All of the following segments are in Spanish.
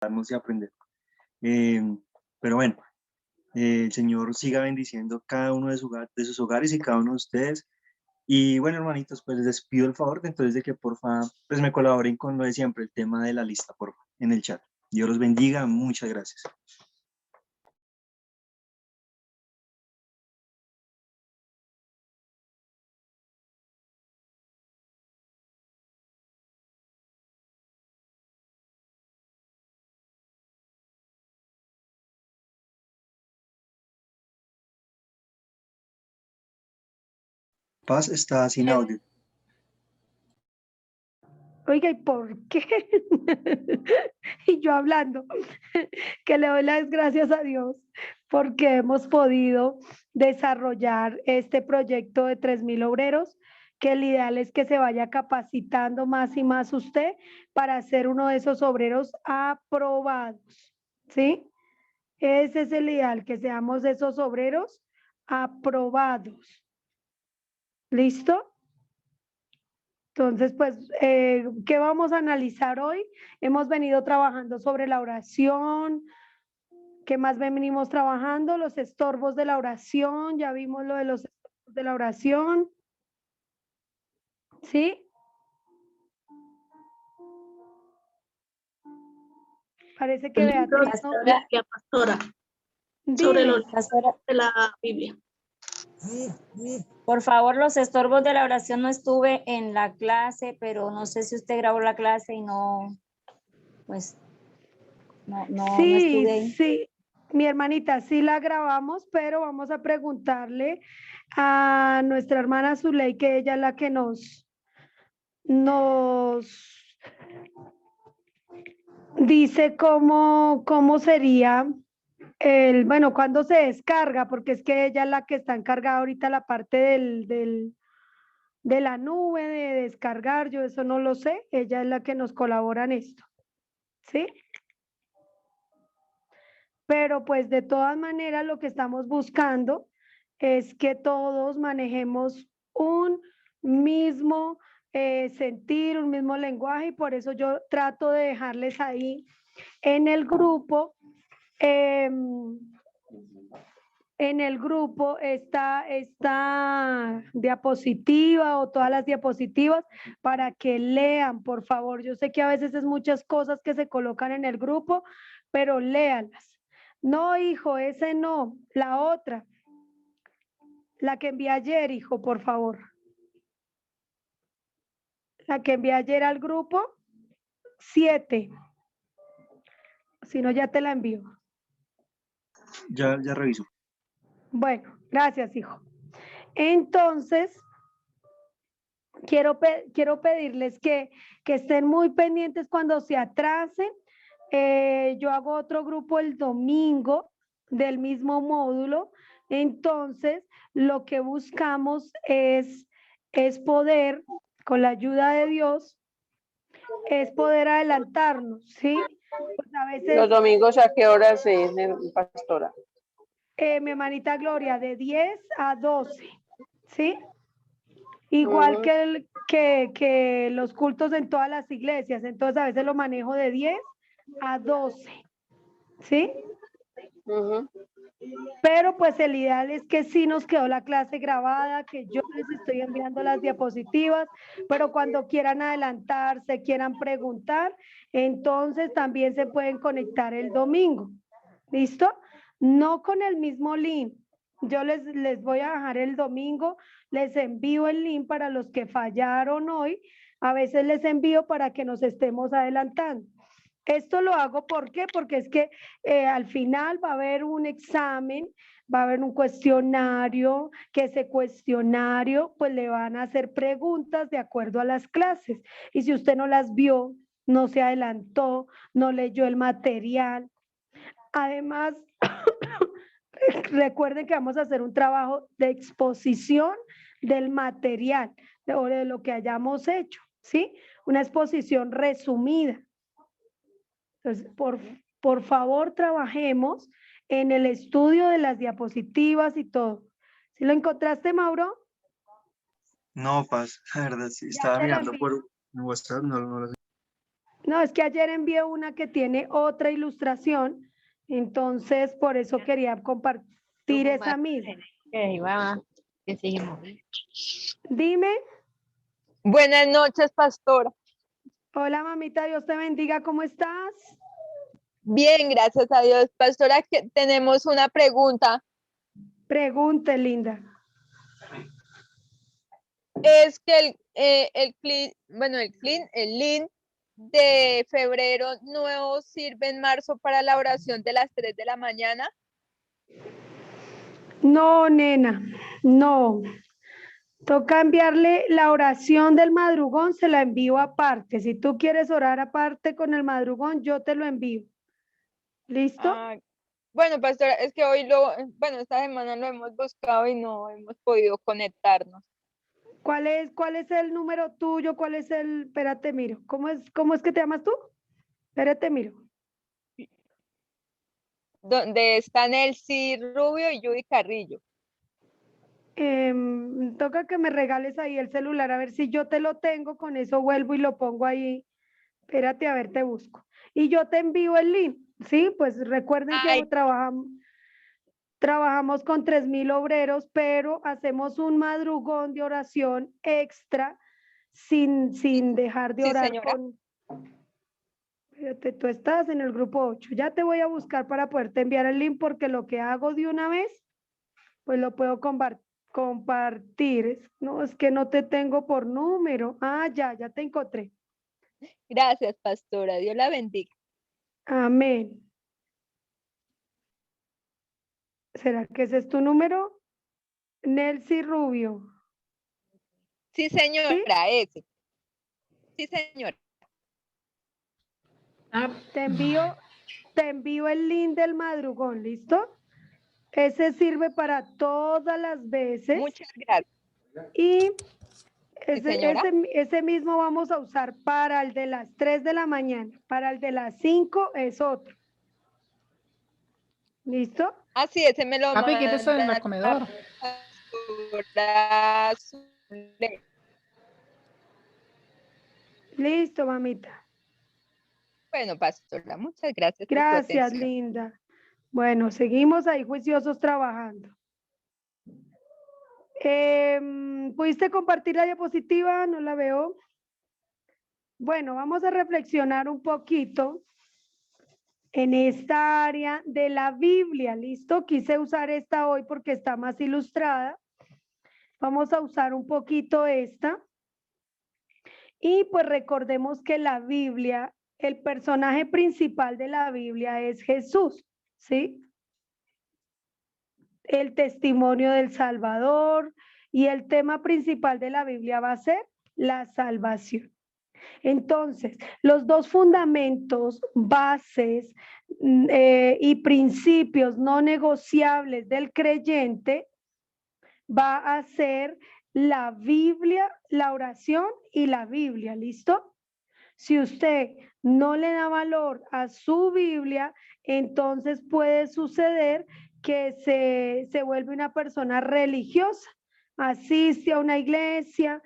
y aprender. Pero bueno, el Señor siga bendiciendo cada uno de sus hogares y cada uno de ustedes. Y bueno, hermanitos, pues les pido el favor de entonces de que porfa, pues me colaboren con lo de siempre, el tema de la lista, porfa, en el chat. Dios los bendiga, muchas gracias. Paz está sin audio. Oiga, ¿y por qué? Y yo hablando, que le doy las gracias a Dios porque hemos podido desarrollar este proyecto de 3.000 obreros, que el ideal es que se vaya capacitando más y más usted para ser uno de esos obreros aprobados, ¿sí? Ese es el ideal, que seamos esos obreros aprobados. ¿Listo? Entonces, pues, ¿qué vamos a analizar hoy? Hemos venido trabajando sobre la oración. ¿Qué más venimos trabajando? Los estorbos de la oración. Ya vimos lo de los estorbos de la oración. ¿Sí? Parece que Beatriz no... Pastora, sobre los de la Biblia. Por favor, los estorbos de la oración, no estuve en la clase, pero no sé si usted grabó la clase y no, pues, no estuve ahí. Sí, mi hermanita, sí la grabamos, pero vamos a preguntarle a nuestra hermana Zuley, que ella es la que nos dice cómo sería bueno, cuando se descarga, porque es que ella es la que está encargada ahorita la parte de la nube, de descargar, yo eso no lo sé, ella es la que nos colabora en esto, ¿sí? Pero pues de todas maneras lo que estamos buscando es que todos manejemos un mismo sentir, un mismo lenguaje, y por eso yo trato de dejarles ahí en el grupo esta diapositiva o todas las diapositivas para que lean, por favor. Yo sé que a veces es muchas cosas que se colocan en el grupo, pero léanlas. No, hijo, ese no, la otra, la que envié ayer, hijo, por favor. La que envié ayer al grupo, 7. Si no, ya te la envío. Ya reviso. Bueno, gracias, hijo. Entonces, quiero pedirles que estén muy pendientes cuando se atrasen. Yo hago otro grupo el domingo del mismo módulo. Entonces, lo que buscamos es poder, con la ayuda de Dios, es poder adelantarnos, ¿sí? Pues a veces, ¿Los domingos a qué horas es, pastora? mi hermanita Gloria, de 10 a 12, ¿sí? Igual que los cultos en todas las iglesias, entonces a veces lo manejo de 10 a 12, ¿sí? Pero pues el ideal es que sí nos quedó la clase grabada, que yo les estoy enviando las diapositivas, pero cuando quieran adelantarse, quieran preguntar, entonces también se pueden conectar el domingo, ¿listo? No con el mismo link. Yo les voy a dejar el domingo, les envío el link para los que fallaron hoy, a veces les envío para que nos estemos adelantando. Esto lo hago, ¿por qué? Porque es que al final va a haber un examen, va a haber un cuestionario, que ese cuestionario pues le van a hacer preguntas de acuerdo a las clases. Y si usted no las vio, no se adelantó, no leyó el material. Además, recuerden que vamos a hacer un trabajo de exposición del material o de lo que hayamos hecho, ¿sí? Una exposición resumida. Entonces, por favor, trabajemos en el estudio de las diapositivas y todo. ¿Sí lo encontraste, Mauro? No, Paz, la verdad, sí, estaba mirando por WhatsApp, no lo sé. No, es que ayer envié una que tiene otra ilustración, entonces por eso quería compartir esa misma. Ok, va. Que seguimos. Dime, Buenas noches, pastora. hola mamita, Dios te bendiga, ¿cómo estás? Bien, gracias a Dios. Pastora, que tenemos una pregunta. Pregunte, linda. Es que el link de febrero no sirve en marzo para la oración de las 3 de la mañana. No, nena, no. Toca enviarle la oración del madrugón, se la envío aparte. Si tú quieres orar aparte con el madrugón, yo te lo envío. ¿Listo? Ah, bueno, pastora, es que esta semana lo hemos buscado y no hemos podido conectarnos. ¿Cuál es el número tuyo? ¿Cuál es espérate, miro. ¿Cómo es que te llamas tú? Espérate, miro. Donde están Elsie Rubio y Judy Carrillo. Toca que me regales ahí el celular, a ver si yo te lo tengo, con eso vuelvo y lo pongo ahí. Espérate, a ver, te busco. Y yo te envío el link, ¿sí? Pues recuerden que Ay. trabajamos con 3.000 obreros, pero hacemos un madrugón de oración extra sin dejar de Sí, orar señora. Espérate, tú estás en el grupo 8. Ya te voy a buscar para poderte enviar el link porque lo que hago de una vez, pues lo puedo compartir. No, es que no te tengo por número. Ah, ya te encontré. Gracias, pastora. Dios la bendiga. Amén. ¿Será que ese es tu número? Nelcy Rubio. Sí, señora, ese. Sí, señora. Te envío el link del madrugón, ¿listo? Ese sirve para todas las veces. Muchas gracias. Y Sí, señora. ese mismo vamos a usar para el de las 3 de la mañana. Para el de las 5 es otro. ¿Listo? Así ese me lo Papi, ¿qué te soy en el manda comedor? pastora Zulema. Listo, mamita. Bueno, pastora, muchas gracias por su Gracias, atención. linda. Bueno, seguimos ahí juiciosos trabajando. ¿Pudiste compartir la diapositiva? No la veo. Bueno, vamos a reflexionar un poquito en esta área de la Biblia. ¿Listo? Quise usar esta hoy porque está más ilustrada. Vamos a usar un poquito esta. Y pues recordemos que la Biblia, el personaje principal de la Biblia es Jesús, ¿sí? El testimonio del Salvador, y el tema principal de la Biblia va a ser la salvación. Entonces, los dos fundamentos, bases y principios no negociables del creyente va a ser la Biblia, la oración y la Biblia, ¿listo? Si usted no le da valor a su Biblia, entonces puede suceder que se vuelve una persona religiosa, asiste a una iglesia,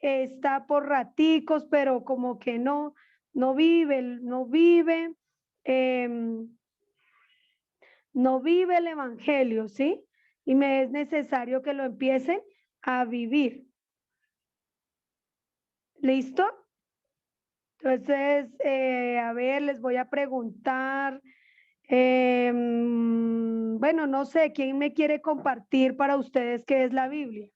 está por raticos, pero como que no vive, no vive el evangelio, ¿sí? Y me es necesario que lo empiecen a vivir. ¿Listo? Entonces, a ver, les voy a preguntar, bueno, no sé, ¿quién me quiere compartir para ustedes qué es la Biblia?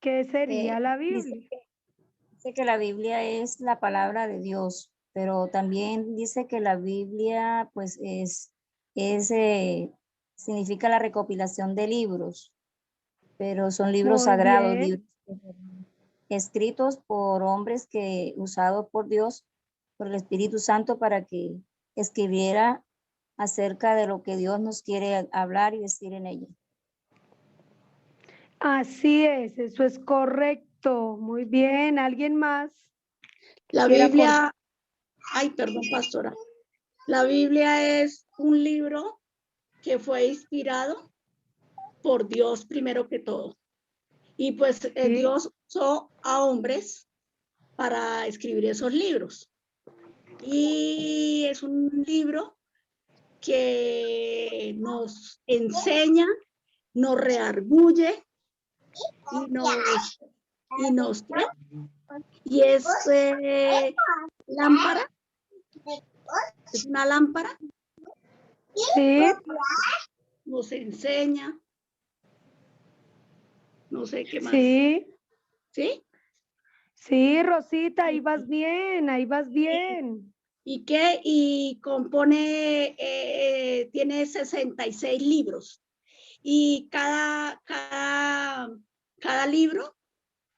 ¿Qué sería la Biblia? Dice que la Biblia es la palabra de Dios, pero también dice que la Biblia pues significa la recopilación de libros, pero son libros Muy sagrados, bien. libros escritos por hombres usados por Dios, por el Espíritu Santo, para que escribiera acerca de lo que Dios nos quiere hablar y decir en ella. Así es, eso es correcto. Muy bien, ¿alguien más? La Quiera Biblia, ay, perdón, pastora. La Biblia es un libro que fue inspirado. por Dios primero que todo. Y pues Sí. Dios usó a hombres para escribir esos libros. Y es un libro que nos enseña, nos reargulle y es lámpara, es una lámpara, Sí, nos enseña, no sé qué más. sí, ¿Sí? sí, Rosita, ahí vas bien, ahí vas bien. Y compone, tiene 66 libros. Y cada libro,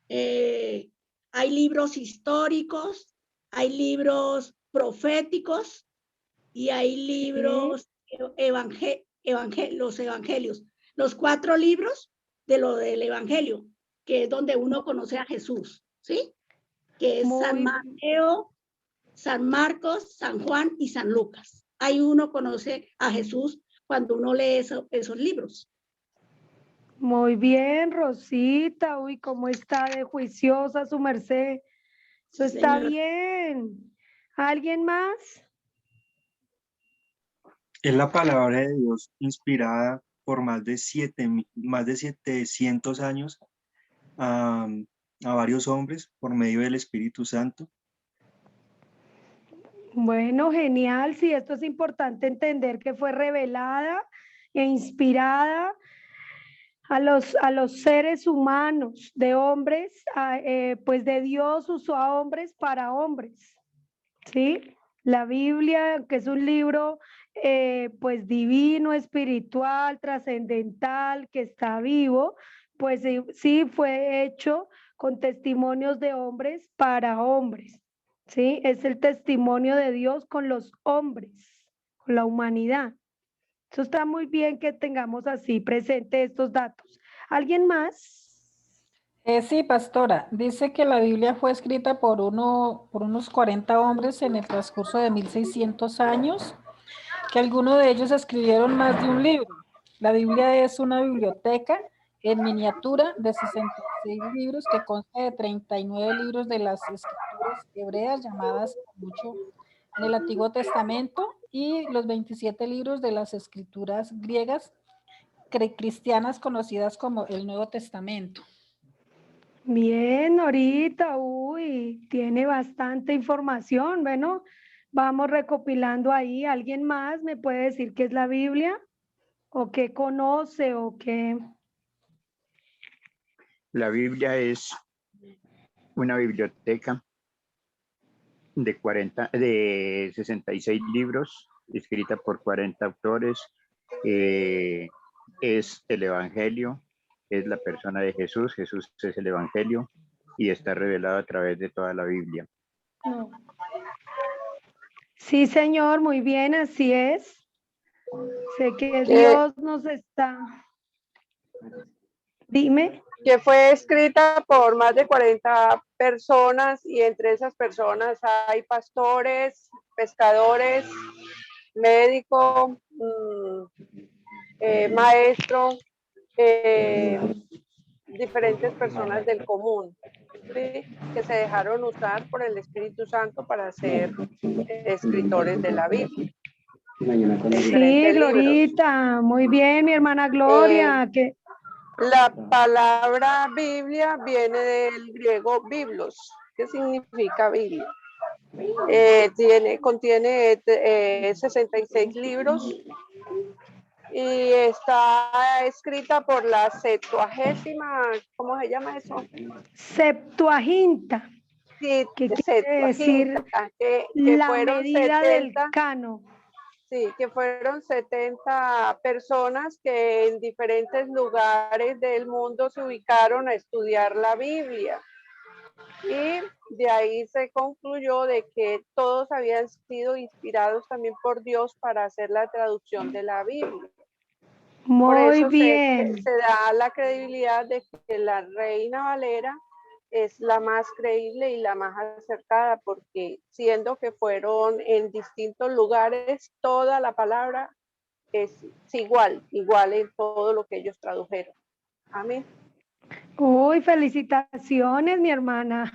hay libros históricos, hay libros proféticos y hay libros los evangelios. Los 4 libros de lo del evangelio, que es donde uno conoce a Jesús, ¿sí? Que es San Mateo, San Marcos, San Juan y San Lucas. Ahí uno conoce a Jesús cuando uno lee esos libros. Muy bien, Rosita. Uy, cómo está de juiciosa su merced. Eso está Señor. bien. ¿Alguien más? Es la palabra de Dios inspirada por más de 700 años a, a varios hombres por medio del Espíritu Santo. Bueno, genial. Sí, esto es importante entender que fue revelada e inspirada a los seres humanos, de hombres, pues de Dios usó a hombres para hombres, ¿sí? La Biblia, que es un libro pues divino, espiritual, trascendental, que está vivo, pues sí fue hecho con testimonios de hombres para hombres, ¿sí? Es el testimonio de Dios con los hombres, con la humanidad. Eso está muy bien que tengamos así presente estos datos. ¿Alguien más? Sí, pastora, dice que la Biblia fue escrita por unos 40 hombres en el transcurso de 1600 años, que algunos de ellos escribieron más de un libro. La Biblia es una biblioteca en miniatura de 66 libros que consta de 39 libros de las escrituras hebreas llamadas mucho en el Antiguo Testamento y los 27 libros de las escrituras griegas cristianas conocidas como el Nuevo Testamento. Bien, ahorita, uy, tiene bastante información. Bueno, vamos recopilando ahí. ¿Alguien más me puede decir qué es la Biblia? ¿O qué conoce? ¿O qué? La Biblia es una biblioteca de 66 libros, escrita por 40 autores. Es el Evangelio, es la persona de Jesús. Jesús es el Evangelio y está revelado a través de toda la Biblia. No. Sí, señor, muy bien, así es. Sé que Dios nos está. Dime. Que fue escrita por más de 40 personas y entre esas personas hay pastores, pescadores, médico, maestro, diferentes personas del común, ¿sí? Que se dejaron usar por el Espíritu Santo para ser escritores de la Biblia. Sí, Glorita, muy bien, mi hermana Gloria. Que... La palabra Biblia viene del griego biblos, que significa Biblia. Contiene 66 libros y está escrita por la Septuagésima, ¿cómo se llama eso? Septuaginta. Sí, que quiere decir que la fueron medida 70, del cano. Sí, que fueron 70 personas que en diferentes lugares del mundo se ubicaron a estudiar la Biblia. Y de ahí se concluyó de que todos habían sido inspirados también por Dios para hacer la traducción de la Biblia. Por Muy eso bien. se da la credibilidad de que la Reina Valera es la más creíble y la más acertada, porque siendo que fueron en distintos lugares, toda la palabra es igual en todo lo que ellos tradujeron. Amén. Uy, felicitaciones, mi hermana.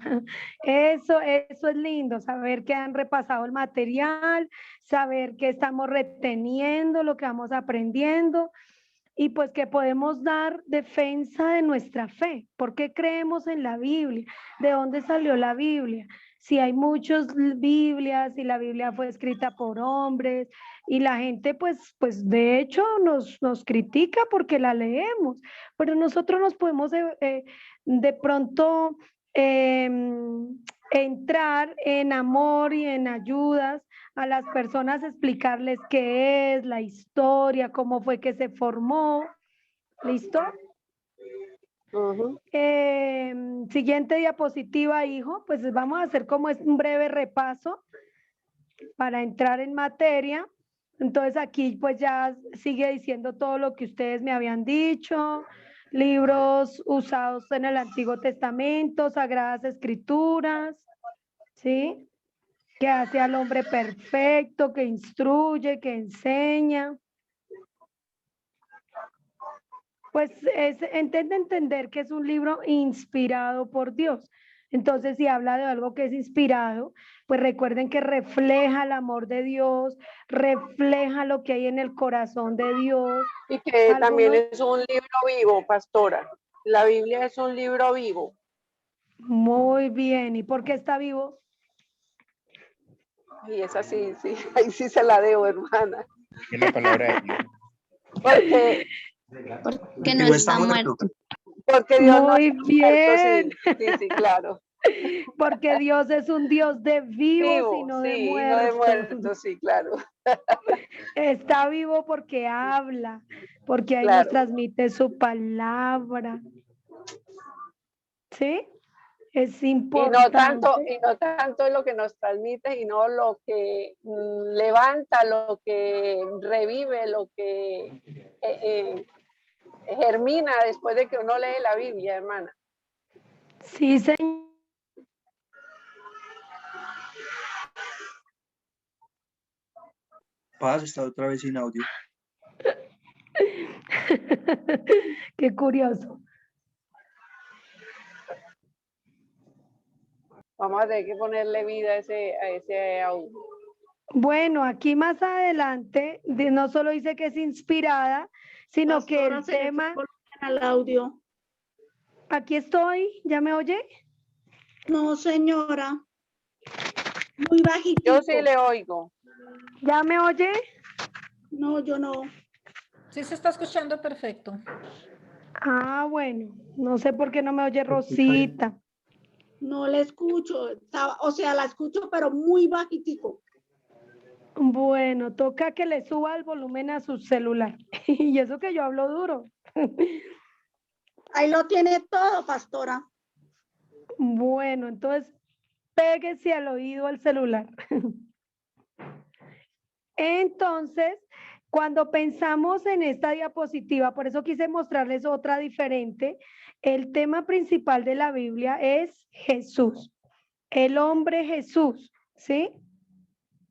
Eso es lindo, saber que han repasado el material, saber que estamos reteniendo lo que vamos aprendiendo y pues que podemos dar defensa de nuestra fe. ¿Por qué creemos en la Biblia? ¿De dónde salió la Biblia? Si hay muchas Biblias, si la Biblia fue escrita por hombres y la gente pues de hecho nos critica porque la leemos, pero nosotros nos podemos de pronto entrar en amor y en ayudas a las personas, explicarles qué es la historia, cómo fue que se formó. ¿Listo? Siguiente diapositiva, hijo. Pues vamos a hacer como es un breve repaso para entrar en materia. Entonces aquí pues ya sigue diciendo todo lo que ustedes me habían dicho. Libros usados en el Antiguo Testamento, Sagradas Escrituras, ¿sí? Que hace al hombre perfecto, que instruye, que enseña. Pues entender que es un libro inspirado por Dios. Entonces, si habla de algo que es inspirado, pues recuerden que refleja el amor de Dios, refleja lo que hay en el corazón de Dios. Y que también es un libro vivo, pastora. La Biblia es un libro vivo. Muy bien. ¿Y por qué está vivo? Y es así, sí. Ahí sí se la debo, hermana. Es la palabra de Dios. Porque no está muerto. Porque Dios no muy está bien. muerto, sí, claro. Porque Dios es un Dios de vivos y no de muertos. No de muertos, sí, claro. Está vivo porque habla, porque ahí Claro. nos transmite su palabra. ¿Sí? Es importante. Y no tanto lo que nos transmite, y no lo que levanta, lo que revive, lo que germina después de que uno lee la Biblia, hermana. Sí, señor. Paz está otra vez sin audio. Qué curioso. Vamos a tener que ponerle vida a ese audio. Bueno, aquí más adelante no solo dice que es inspirada, sino Pastora, que el tema... al audio. Aquí estoy, ¿ya me oye? No, señora. Muy bajito. Yo sí le oigo. ¿Ya me oye? No, yo no. Sí se está escuchando perfecto. Ah, bueno, no sé por qué no me oye Rosita. No la escucho. O sea, la escucho, pero muy bajitico. Bueno, toca que le suba el volumen a su celular. Y eso que yo hablo duro. Ahí lo tiene todo, pastora. Bueno, entonces péguese al oído al celular. Entonces, cuando pensamos en esta diapositiva, por eso quise mostrarles otra diferente, el tema principal de la Biblia es Jesús, el hombre Jesús, ¿sí?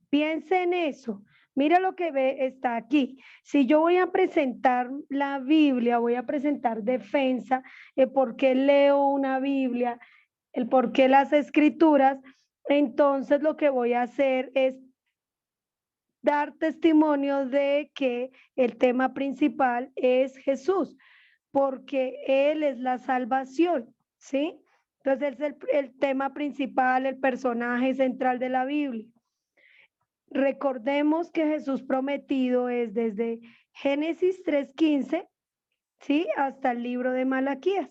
Piense en eso. Mira lo que está aquí. Si yo voy a presentar la Biblia, voy a presentar defensa, el por qué leo una Biblia, el por qué las escrituras, entonces lo que voy a hacer es dar testimonio de que el tema principal es Jesús, porque Él es la salvación, ¿sí? Entonces es el tema principal, el personaje central de la Biblia. Recordemos que Jesús prometido es desde Génesis 3:15, ¿sí? Hasta el libro de Malaquías.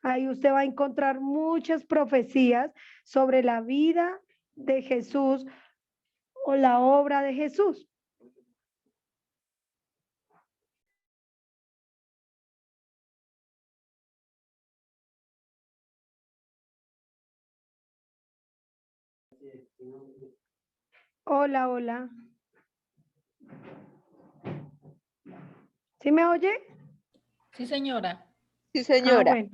Ahí usted va a encontrar muchas profecías sobre la vida de Jesús o la obra de Jesús. Hola, hola. ¿Sí me oye? Sí, señora. Sí, señora. Bueno.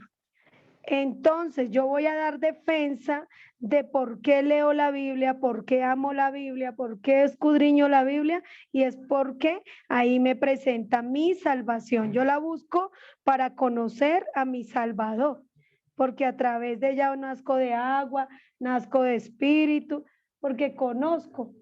Entonces yo voy a dar defensa de por qué leo la Biblia, por qué amo la Biblia, por qué escudriño la Biblia, y es porque ahí me presenta mi salvación. Yo la busco para conocer a mi Salvador, porque a través de ella nazco de agua, nazco de espíritu, porque conozco.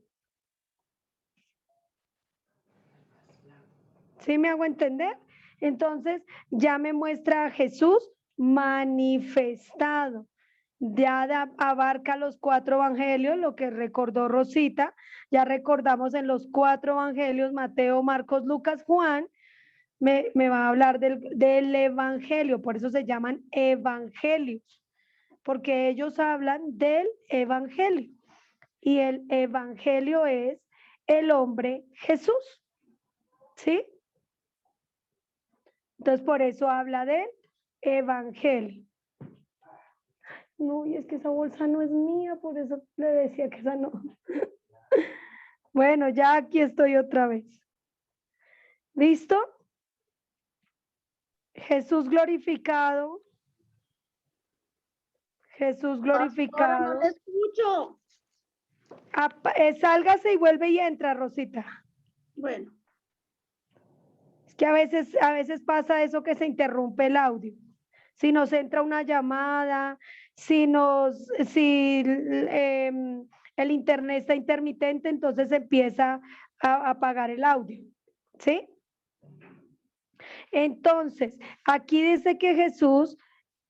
¿Sí me hago entender? Entonces ya me muestra a Jesús manifestado. Ya abarca los 4 evangelios, lo que recordó Rosita. Ya recordamos en los 4 evangelios, Mateo, Marcos, Lucas, Juan. Me va a hablar del evangelio, por eso se llaman evangelios, porque ellos hablan del evangelio. Y el evangelio es el hombre Jesús. ¿Sí? Entonces, por eso habla del evangelio. No, y es que esa bolsa no es mía, por eso le decía que esa no. Bueno, ya aquí estoy otra vez. ¿Listo? Jesús glorificado. Jesús glorificado. Pastora, no te escucho. Sálgase y vuelve y entra, Rosita. Bueno. Es que a veces pasa eso que se interrumpe el audio. Si nos entra una llamada, si el internet está intermitente, entonces empieza a apagar el audio. ¿Sí? Entonces, aquí dice que Jesús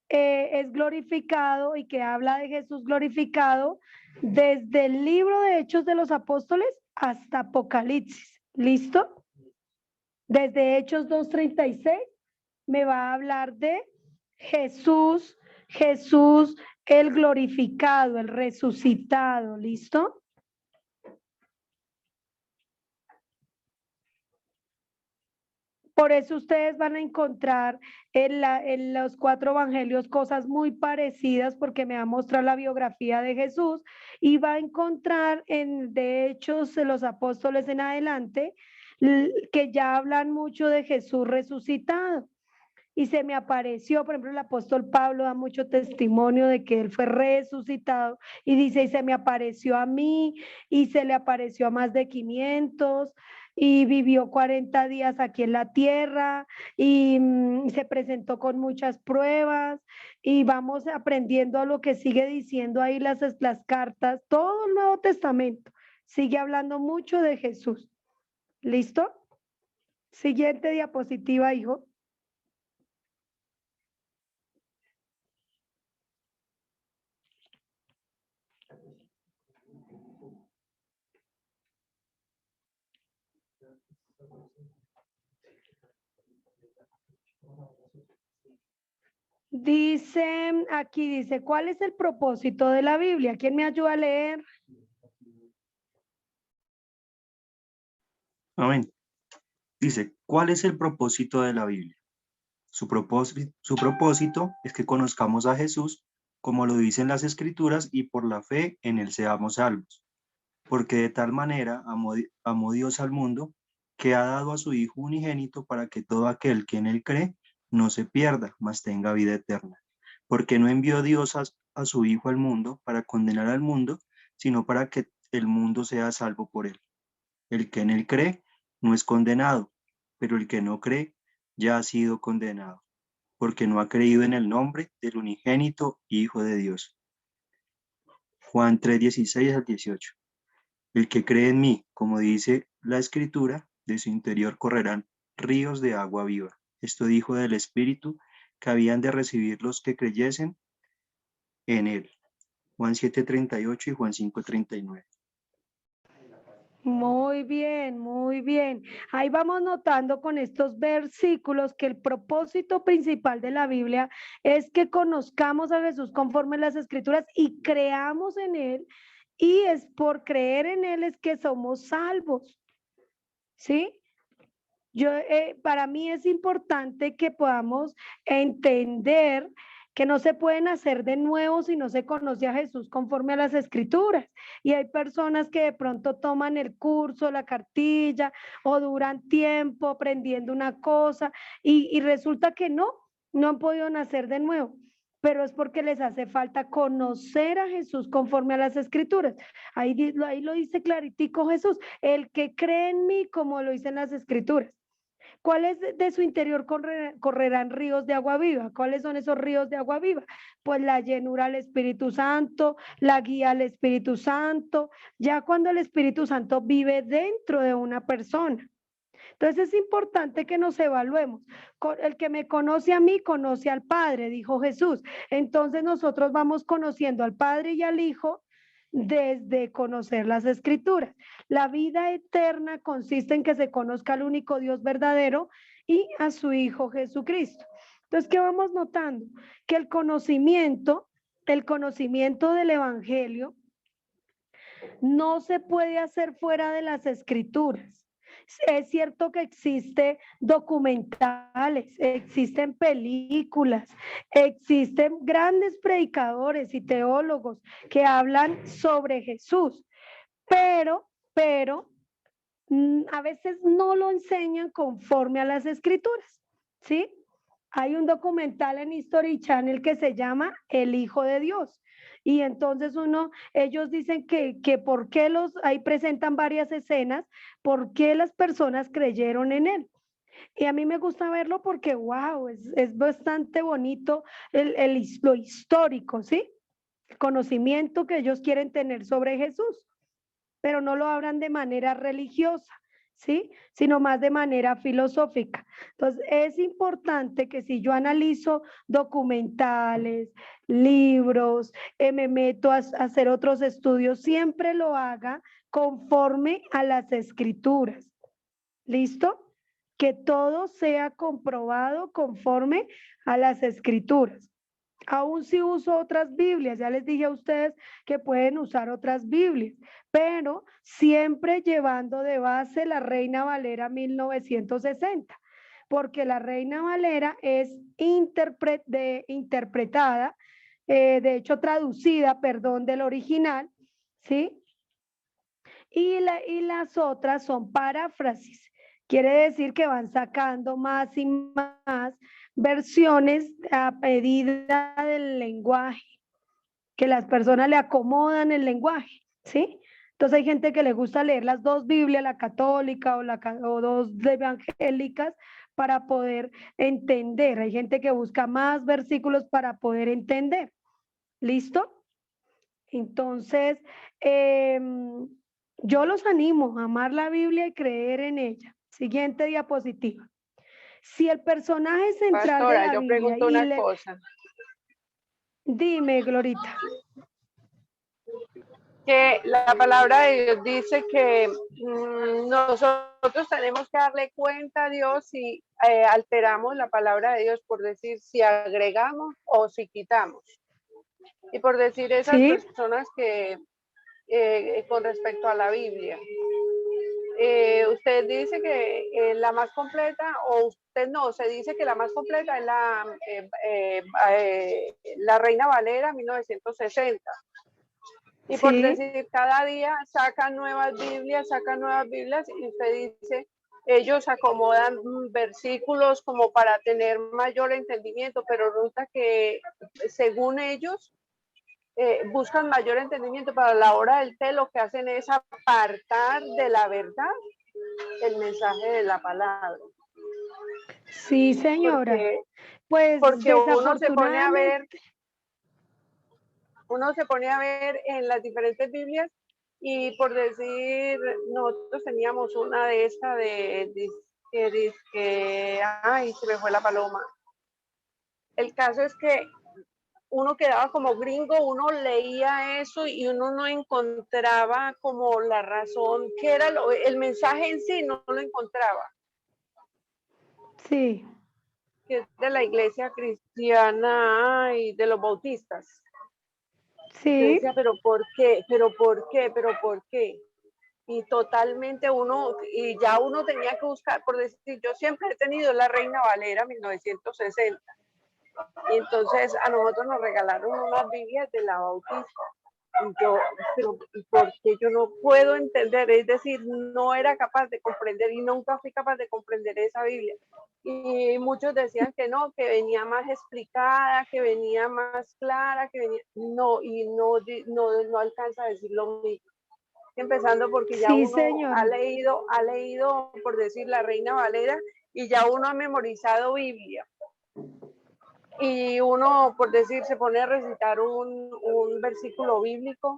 es glorificado y que habla de Jesús glorificado desde el libro de Hechos de los Apóstoles hasta Apocalipsis. ¿Listo? Desde Hechos 2:36 me va a hablar de Jesús el glorificado, el resucitado. ¿Listo? Por eso ustedes van a encontrar en los 4 evangelios cosas muy parecidas, porque me va a mostrar la biografía de Jesús y va a encontrar de Hechos de los Apóstoles en adelante que ya hablan mucho de Jesús resucitado. Y se me apareció, por ejemplo, el apóstol Pablo da mucho testimonio de que él fue resucitado y dice, y se me apareció a mí y se le apareció a más de 500 y vivió 40 días aquí en la tierra y se presentó con muchas pruebas y vamos aprendiendo a lo que sigue diciendo ahí las cartas, todo el Nuevo Testamento sigue hablando mucho de Jesús. ¿Listo? Siguiente diapositiva, hijo. Dice, aquí dice, ¿cuál es el propósito de la Biblia? ¿Quién me ayuda a leer? Amén. Dice, ¿cuál es el propósito de la Biblia? Su propósito es que conozcamos a Jesús, como lo dicen las Escrituras, y por la fe en él seamos salvos. Porque de tal manera amó Dios al mundo, que ha dado a su Hijo unigénito para que todo aquel que en él cree no se pierda, mas tenga vida eterna. Porque no envió Dios a su Hijo al mundo para condenar al mundo, sino para que el mundo sea salvo por él. El que en él cree no es condenado, pero el que no cree ya ha sido condenado, porque no ha creído en el nombre del unigénito Hijo de Dios. Juan 3:16-18. El que cree en mí, como dice la Escritura, de su interior correrán ríos de agua viva. Esto dijo del Espíritu que habían de recibir los que creyesen en él. Juan 7:38 y Juan 5:39. Muy bien, muy bien. Ahí vamos notando con estos versículos que el propósito principal de la Biblia es que conozcamos a Jesús conforme a las Escrituras y creamos en él, y es por creer en él es que somos salvos. ¿Sí? Para mí es importante que podamos entender que no se puede nacer de nuevo si no se conoce a Jesús conforme a las Escrituras. Y hay personas que de pronto toman el curso, la cartilla, o duran tiempo aprendiendo una cosa y resulta que no han podido nacer de nuevo. pero es porque les hace falta conocer a Jesús conforme a las Escrituras. Ahí lo dice claritico Jesús, el que cree en mí, como lo dicen las Escrituras. ¿Cuáles de su interior correrán ríos de agua viva? ¿Cuáles son esos ríos de agua viva? Pues la llenura al Espíritu Santo, la guía al Espíritu Santo, ya cuando el Espíritu Santo vive dentro de una persona. Entonces es importante que nos evaluemos. El que me conoce a mí, conoce al Padre, dijo Jesús. Entonces nosotros vamos conociendo al Padre y al Hijo desde conocer las Escrituras. La vida eterna consiste en que se conozca al único Dios verdadero y a su Hijo Jesucristo. Entonces, ¿qué vamos notando? Que el conocimiento del Evangelio no se puede hacer fuera de las Escrituras. Es cierto que existen documentales, existen películas, existen grandes predicadores y teólogos que hablan sobre Jesús, pero a veces no lo enseñan conforme a las Escrituras, ¿sí? Hay un documental en History Channel que se llama El Hijo de Dios. Y entonces ellos dicen que por qué ahí presentan varias escenas, por qué las personas creyeron en él. Y a mí me gusta verlo porque, wow, es bastante bonito lo histórico, ¿sí? El conocimiento que ellos quieren tener sobre Jesús, pero no lo hablan de manera religiosa, ¿sí? Sino más de manera filosófica. Entonces, es importante que si yo analizo documentales, libros, me meto a hacer otros estudios, siempre lo haga conforme a las Escrituras. ¿Listo? Que todo sea comprobado conforme a las Escrituras. Aún si uso otras Biblias, ya les dije a ustedes que pueden usar otras Biblias, pero siempre llevando de base la Reina Valera 1960, porque la Reina Valera es interpretada, de hecho traducida, perdón, del original, ¿sí? Y las otras son paráfrasis. Quiere decir que van sacando más y más versiones a medida del lenguaje, que las personas le acomodan el lenguaje, ¿sí? Entonces hay gente que le gusta leer las dos Biblias, la católica o dos evangélicas, para poder entender. Hay gente que busca más versículos para poder entender. ¿Listo? Entonces, yo los animo a amar la Biblia y creer en ella. Siguiente diapositiva. Si el personaje central de Pastora, la yo Biblia pregunto una cosa. Dime, Glorita. Que la palabra de Dios dice que nosotros tenemos que darle cuenta a Dios si alteramos la palabra de Dios, por decir si agregamos o si quitamos. Y por decir esas personas que con respecto a la Biblia, usted dice que la más completa, o usted no, se dice que la más completa es la Reina Valera 1960. Y por decir, cada día sacan nuevas Biblias, y usted dice, ellos acomodan versículos como para tener mayor entendimiento, pero resulta que según ellos buscan mayor entendimiento para la hora del té, lo que hacen es apartar de la verdad el mensaje de la palabra. Sí, señora. Porque uno se pone a ver en las diferentes Biblias, y por decir, nosotros teníamos una de estas ay, se me fue la paloma. El caso es que uno quedaba como gringo, uno leía eso y uno no encontraba como la razón, que era el mensaje en sí, no lo encontraba. Sí. Que es de la iglesia cristiana y de los bautistas. Sí. Yo decía, pero ¿por qué? Y totalmente y ya uno tenía que buscar, por decir, yo siempre he tenido la Reina Valera 1960. Y entonces a nosotros nos regalaron unas Biblias de la Bautista. Y yo, pero ¿por qué yo no puedo entender? Es decir, no era capaz de comprender y nunca fui capaz de comprender esa Biblia. y muchos decían que no, que venía más explicada, que venía más clara, que venía, no, y no alcanza a decir lo mismo. Empezando porque ya Sí, uno señora. ha leído, por decir, la Reina Valera, y ya uno ha memorizado Biblia. Y uno, por decir, se pone a recitar un versículo bíblico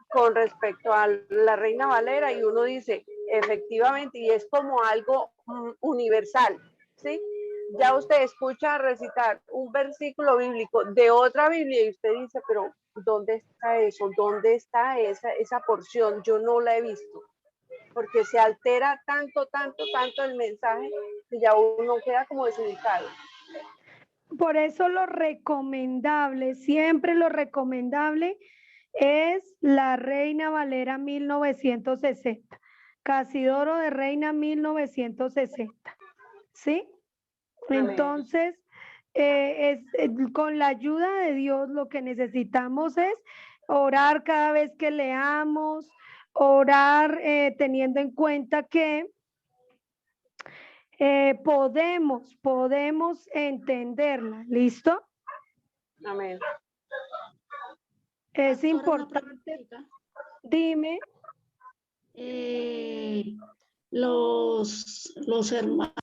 con respecto a la Reina Valera y uno dice, efectivamente, y es como algo universal, ¿sí? Ya usted escucha recitar un versículo bíblico de otra Biblia y usted dice, pero ¿dónde está eso? ¿Dónde está esa porción? Yo no la he visto, porque se altera tanto el mensaje que ya uno queda como desubicado. Por eso lo recomendable, siempre lo recomendable es la Reina Valera 1960, Casidoro de Reina 1960, ¿sí? Entonces, con la ayuda de Dios lo que necesitamos es orar cada vez que leamos, orar teniendo en cuenta que podemos entenderla, ¿listo? Amén. Es Pastora, una importante, preguntita. dime. Los hermanos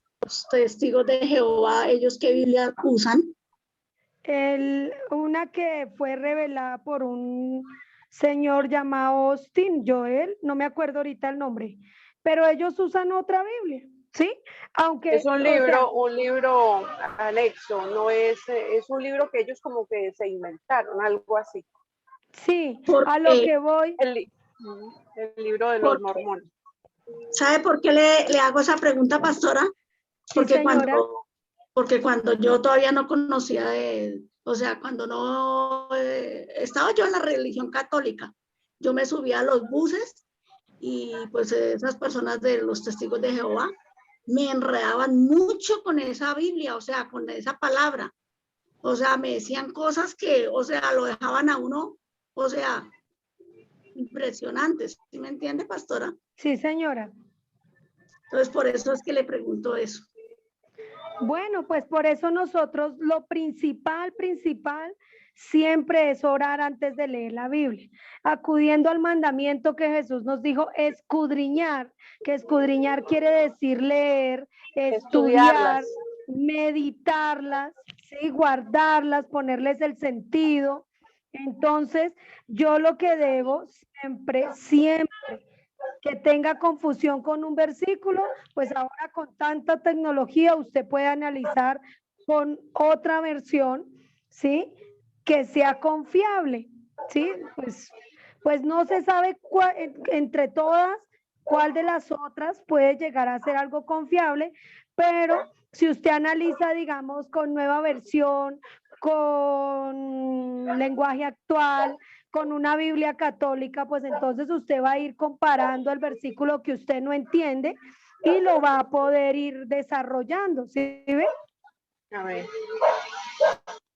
testigos de Jehová, ¿ellos qué Biblia usan? Una que fue revelada por un señor llamado Austin Joel, no me acuerdo ahorita el nombre, pero ellos usan otra Biblia, ¿sí? Aunque, Es un libro anexo, no es un libro que ellos como que se inventaron, algo así. Sí, Porque, a lo que voy. El libro de los mormones. ¿Sabe por qué le hago esa pregunta, pastora? Porque, sí, señora. porque cuando yo todavía no conocía o sea, cuando no estaba yo en la religión católica, yo me subía a los buses y pues esas personas de los testigos de Jehová me enredaban mucho con esa Biblia, o sea, con esa palabra. O sea, me decían cosas que, o sea, lo dejaban a uno, o sea, impresionantes. ¿Sí me entiende, pastora? Sí, señora. Entonces, por eso es que le pregunto eso. Bueno, pues por eso nosotros lo principal siempre es orar antes de leer la Biblia, acudiendo al mandamiento que Jesús nos dijo, escudriñar, que escudriñar quiere decir leer, estudiar, meditarlas, ¿sí? Guardarlas, ponerles el sentido. Entonces, yo lo que debo siempre que tenga confusión con un versículo, pues ahora con tanta tecnología usted puede analizar con otra versión, ¿sí? Que sea confiable, ¿sí? Pues no se sabe entre todas cuál de las otras puede llegar a ser algo confiable, pero si usted analiza, digamos, con nueva versión, con lenguaje actual, con una Biblia católica, pues entonces usted va a ir comparando el versículo que usted no entiende y lo va a poder ir desarrollando, ¿sí ve? A ver.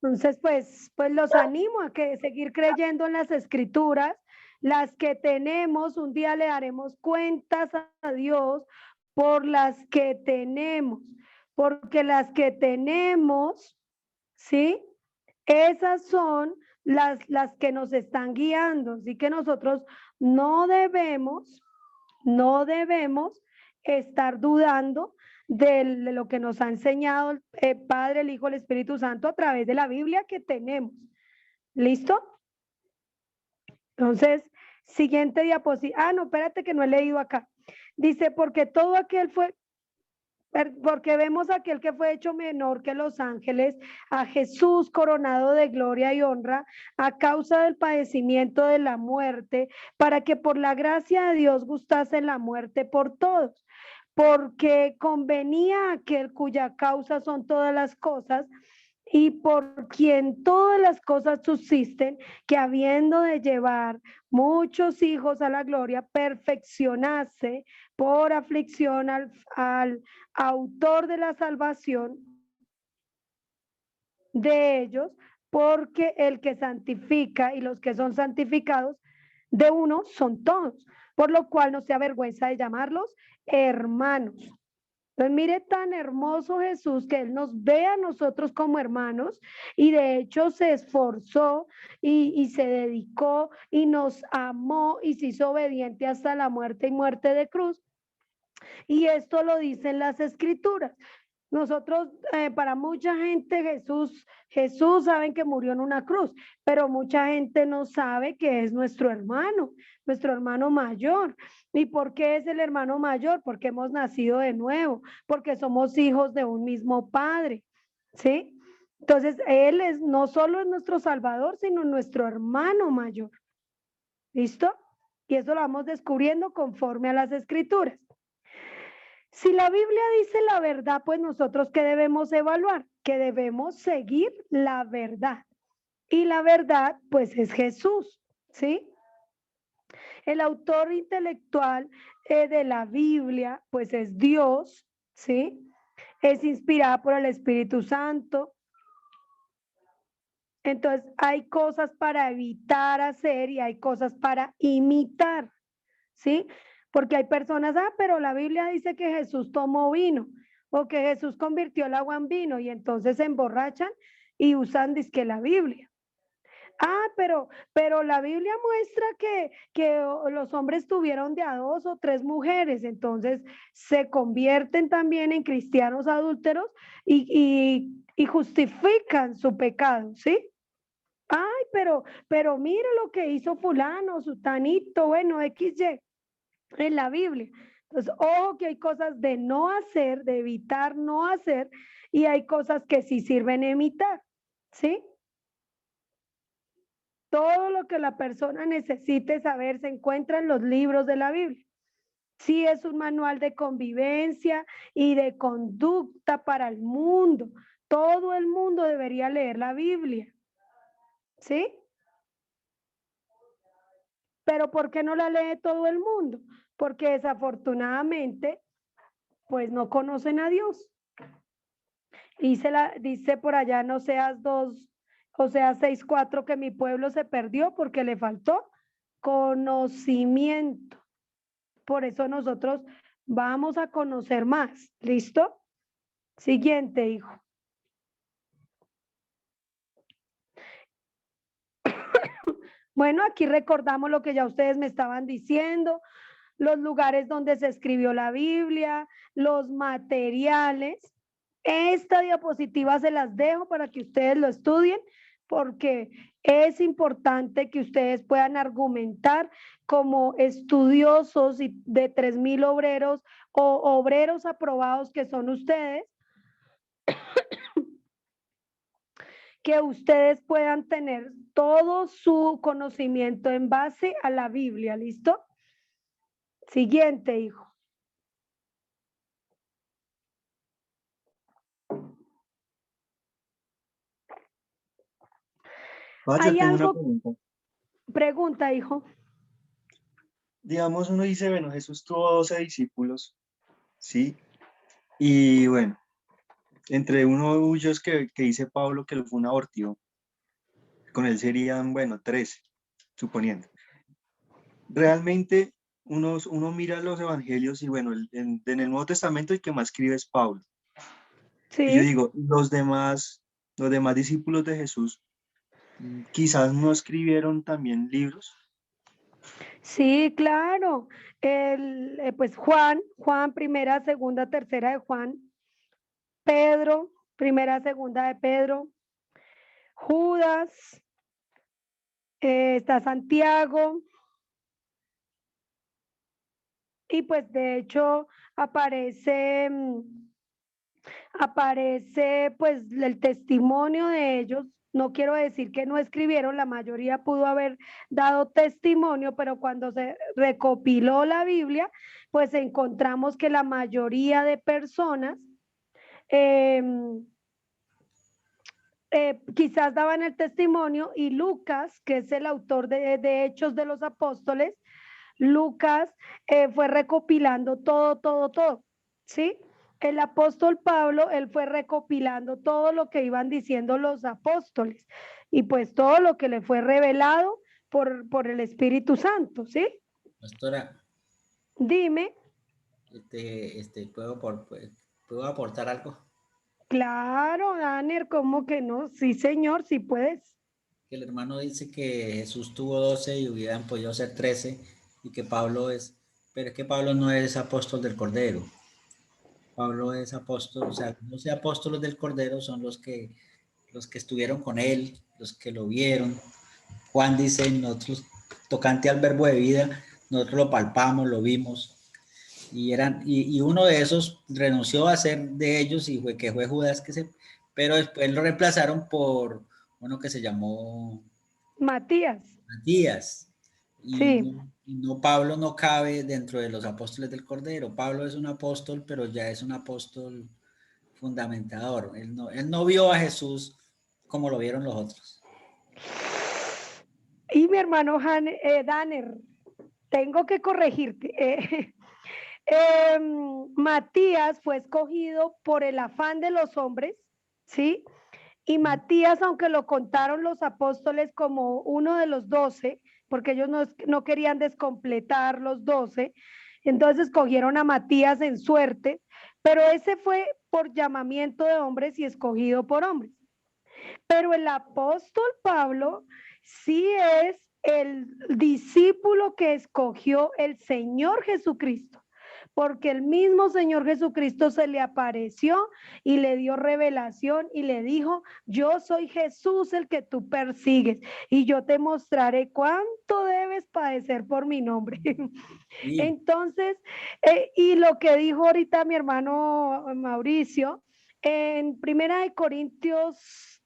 Entonces, pues los animo a que seguir creyendo en las escrituras, las que tenemos, un día le daremos cuentas a Dios por las que tenemos, porque las que tenemos, ¿sí? Esas son las que nos están guiando, así que nosotros no debemos estar dudando de lo que nos ha enseñado el Padre, el Hijo, el Espíritu Santo a través de la Biblia que tenemos. ¿Listo? Entonces, siguiente diapositiva. Ah, no, espérate que no he leído acá. Dice, porque vemos a aquel que fue hecho menor que los ángeles, a Jesús coronado de gloria y honra a causa del padecimiento de la muerte, para que por la gracia de Dios gustase la muerte por todos, porque convenía a aquel cuya causa son todas las cosas y por quien todas las cosas subsisten, que habiendo de llevar muchos hijos a la gloria, perfeccionase por aflicción al autor de la salvación de ellos, porque el que santifica y los que son santificados de uno son todos, por lo cual no se avergüenza de llamarlos hermanos. Entonces, mire tan hermoso Jesús que Él nos ve a nosotros como hermanos y de hecho se esforzó y se dedicó y nos amó y se hizo obediente hasta la muerte y muerte de cruz. Y esto lo dicen las escrituras. Nosotros, para mucha gente, Jesús saben que murió en una cruz, pero mucha gente no sabe que es nuestro hermano mayor. ¿Y por qué es el hermano mayor? Porque hemos nacido de nuevo, porque somos hijos de un mismo Padre, ¿sí? Entonces, Él no solo es nuestro Salvador, sino nuestro hermano mayor. ¿Listo? Y eso lo vamos descubriendo conforme a las Escrituras. Si la Biblia dice la verdad, pues nosotros ¿qué debemos evaluar? Que debemos seguir la verdad. Y la verdad, pues es Jesús, ¿sí? El autor intelectual de la Biblia, pues es Dios, ¿sí? Es inspirada por el Espíritu Santo. Entonces, hay cosas para evitar hacer y hay cosas para imitar, ¿sí? Porque hay personas, pero la Biblia dice que Jesús tomó vino o que Jesús convirtió el agua en vino y entonces se emborrachan y usan dizque la Biblia. Pero la Biblia muestra que los hombres tuvieron de a 2 o 3 mujeres, entonces se convierten también en cristianos adúlteros y justifican su pecado, ¿sí? Pero mira lo que hizo fulano, sutanito, bueno, XY, en la Biblia. Entonces, ojo que hay cosas de no hacer, de evitar no hacer, y hay cosas que sí sirven imitar, ¿sí? Todo lo que la persona necesite saber se encuentra en los libros de la Biblia. Sí, es un manual de convivencia y de conducta para el mundo. Todo el mundo debería leer la Biblia, ¿sí? Pero ¿por qué no la lee todo el mundo? Porque desafortunadamente, pues no conocen a Dios. Dice por allá en Oseas 2, Oseas 6:4 que mi pueblo se perdió porque le faltó conocimiento. Por eso nosotros vamos a conocer más. ¿Listo? Siguiente, hijo. Bueno, aquí recordamos lo que ya ustedes me estaban diciendo, los lugares donde se escribió la Biblia, los materiales. Esta diapositiva se las dejo para que ustedes lo estudien, porque es importante que ustedes puedan argumentar como estudiosos de 3,000 obreros o obreros aprobados que son ustedes, que ustedes puedan tener todo su conocimiento en base a la Biblia, ¿listo? Siguiente, hijo. Yo tengo una pregunta. Pregunta, hijo. Digamos, uno dice, bueno, Jesús tuvo 12 discípulos, ¿sí? Y bueno, entre uno de ellos que dice Pablo que fue un abortivo, con él serían, bueno, 13, suponiendo. Realmente uno mira los evangelios y bueno, en el Nuevo Testamento el que más escribe es Pablo. Sí. Y yo digo, los demás discípulos de Jesús quizás no escribieron también libros. Sí, claro. Pues Juan, primera, segunda, tercera de Juan, Pedro, primera, segunda de Pedro, Judas, está Santiago, y pues de hecho aparece pues el testimonio de ellos. No quiero decir que no escribieron, la mayoría pudo haber dado testimonio, pero cuando se recopiló la Biblia, pues encontramos que la mayoría de personas quizás daban el testimonio, y Lucas, que es el autor de Hechos de los Apóstoles, Lucas fue recopilando todo, ¿sí? El apóstol Pablo, él fue recopilando todo lo que iban diciendo los apóstoles y pues todo lo que le fue revelado por el Espíritu Santo, ¿sí? Pastora. Dime. Puedo ¿Puedo aportar algo? Claro, Daner, ¿cómo que no? Sí, señor, sí puedes. El hermano dice que Jesús tuvo 12 y hubieran podido ser 13 y que Pablo es, pero es que Pablo no es apóstol del Cordero. Pablo es apóstol, o sea, los 12 apóstoles del Cordero son los que estuvieron con él, los que lo vieron. Juan dice, nosotros, tocante al verbo de vida, nosotros lo palpamos, lo vimos. Y uno de esos renunció a ser de ellos y que fue Judas, pero después lo reemplazaron por uno que se llamó Matías, Matías. sí. Y no, Pablo no cabe dentro de los apóstoles del Cordero. Pablo es un apóstol, pero ya es un apóstol fundamentador. Él no vio a Jesús como lo vieron los otros. Y mi hermano Daner, tengo que corregirte. Matías fue escogido por el afán de los hombres, ¿sí? Y Matías, aunque lo contaron los apóstoles como uno de los 12, porque ellos no querían descompletar los 12, entonces escogieron a Matías en suerte, pero ese fue por llamamiento de hombres y escogido por hombres. Pero el apóstol Pablo sí es el discípulo que escogió el Señor Jesucristo, porque el mismo Señor Jesucristo se le apareció y le dio revelación y le dijo, yo soy Jesús el que tú persigues y yo te mostraré cuánto debes padecer por mi nombre. Sí. Entonces, y lo que dijo ahorita mi hermano Mauricio, en Primera de Corintios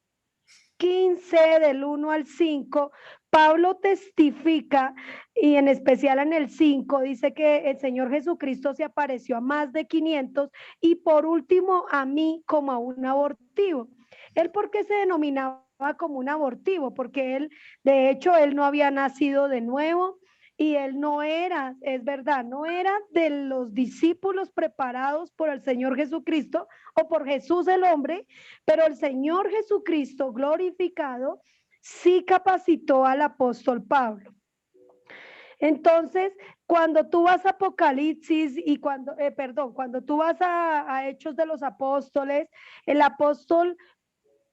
15, del 1 al 5, Pablo testifica, y en especial en el 5, dice que el Señor Jesucristo se apareció a más de 500 y por último a mí como a un abortivo. ¿Él por qué se denominaba como un abortivo? Porque él, de hecho, él no había nacido de nuevo, y él no era, es verdad, no era de los discípulos preparados por el Señor Jesucristo o por Jesús el hombre, pero el Señor Jesucristo glorificado sí capacitó al apóstol Pablo. Entonces, cuando tú vas a Apocalipsis y cuando tú vas a Hechos de los Apóstoles, el apóstol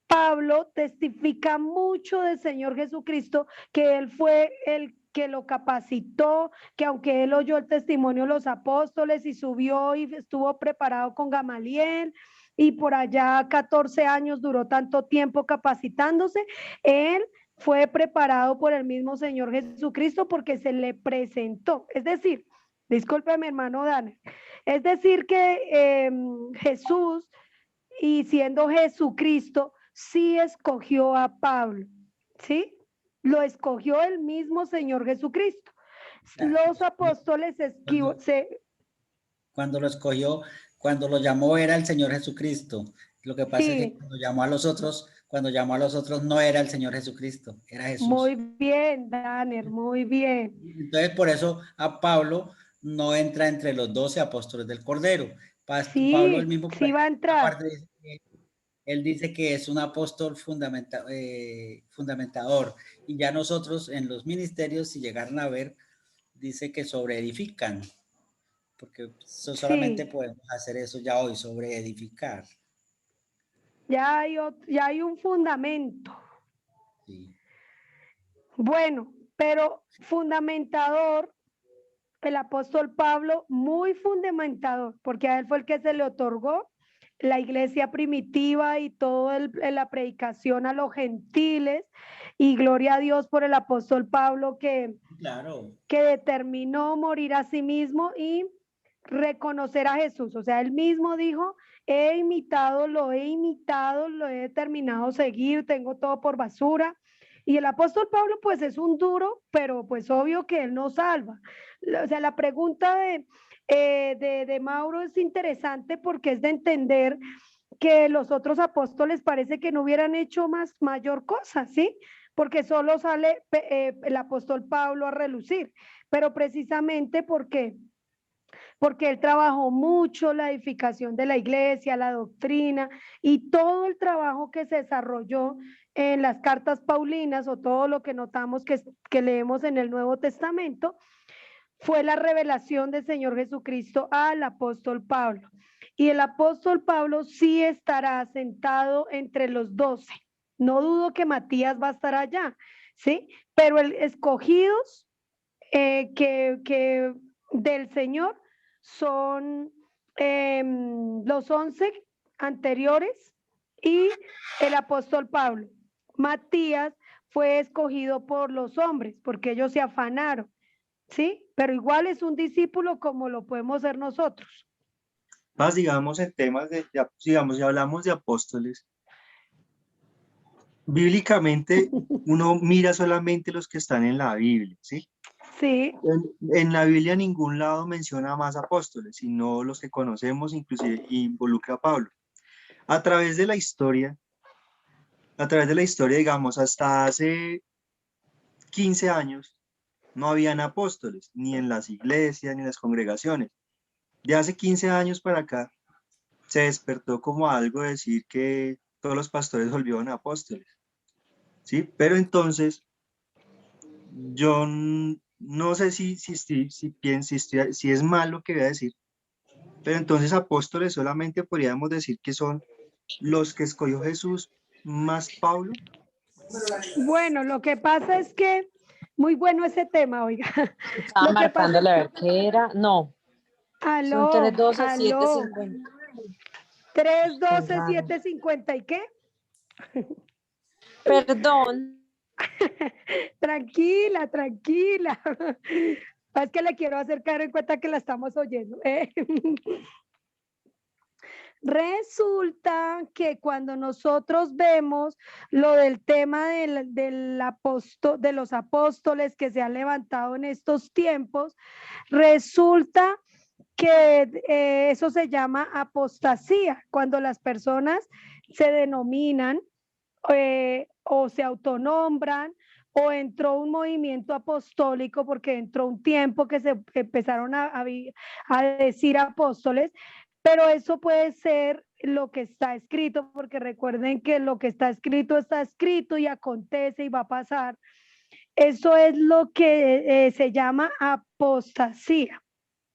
Pablo testifica mucho del Señor Jesucristo, que él fue el que lo capacitó, que aunque él oyó el testimonio de los apóstoles y subió y estuvo preparado con Gamaliel, y por allá 14 años duró tanto tiempo capacitándose, él fue preparado por el mismo Señor Jesucristo porque se le presentó. Es decir, discúlpeme hermano Daniel, es decir que Jesús, y siendo Jesucristo, sí escogió a Pablo, ¿sí? Lo escogió el mismo Señor Jesucristo. Los apóstoles Cuando lo escogió, cuando lo llamó era el Señor Jesucristo. Lo que pasa es que cuando llamó a los otros no era el Señor Jesucristo, era Jesús. Muy bien, Daner, muy bien. Entonces, por eso a Pablo no entra entre los 12 apóstoles del Cordero. Sí, Pablo el mismo sí va a entrar. Él dice que es un apóstol fundamentador, y ya nosotros en los ministerios, si llegaran a ver, dice que sobreedifican, porque solamente podemos hacer eso ya hoy, sobreedificar. Ya hay un fundamento. Sí. Bueno, pero fundamentador, el apóstol Pablo, muy fundamentador, porque a él fue el que se le otorgó la iglesia primitiva y toda la predicación a los gentiles, y gloria a Dios por el apóstol Pablo que determinó morir a sí mismo y reconocer a Jesús. O sea, él mismo dijo, lo he determinado seguir, tengo todo por basura. Y el apóstol Pablo pues es un duro, pero pues obvio que él no salva. O sea, la pregunta de Mauro es interesante porque es de entender que los otros apóstoles parece que no hubieran hecho mayor cosa, ¿sí? Porque solo sale el apóstol Pablo a relucir, pero precisamente porque él trabajó mucho la edificación de la iglesia, la doctrina y todo el trabajo que se desarrolló en las cartas paulinas, o todo lo que notamos que leemos en el Nuevo Testamento, fue la revelación del Señor Jesucristo al apóstol Pablo. Y el apóstol Pablo sí estará sentado entre los 12. No dudo que Matías va a estar allá, ¿sí? Pero el escogidos que del Señor son los 11 anteriores y el apóstol Pablo. Matías fue escogido por los hombres porque ellos se afanaron, ¿sí? Pero igual es un discípulo como lo podemos ser nosotros. Más digamos en temas digamos, si hablamos de apóstoles, bíblicamente uno mira solamente los que están en la Biblia, ¿sí? Sí. En la Biblia ningún lado menciona más apóstoles, sino los que conocemos, inclusive involucra a Pablo. A través de la historia, digamos, hasta hace 15 años, no habían apóstoles, ni en las iglesias, ni en las congregaciones. De hace 15 años para acá, se despertó como algo de decir que todos los pastores volvieron apóstoles, ¿sí? Pero entonces, yo no sé si es mal lo que voy a decir, pero entonces apóstoles solamente podríamos decir que son los que escogió Jesús más Pablo. Bueno, lo que pasa es que muy bueno ese tema, oiga. Estaba marcándole a ver qué era. No. Aló, Son 312, aló. 750. 312, 750 ¿y qué? Perdón. Tranquila, tranquila. Es que le quiero hacer caer en cuenta que la estamos oyendo. Resulta que cuando nosotros vemos lo del tema de los apóstoles que se han levantado en estos tiempos, resulta que eso se llama apostasía, cuando las personas se denominan o se autonombran o entró un movimiento apostólico porque entró un tiempo que se empezaron a decir apóstoles, pero eso puede ser lo que está escrito, porque recuerden que lo que está escrito y acontece y va a pasar. Eso es lo que se llama apostasía,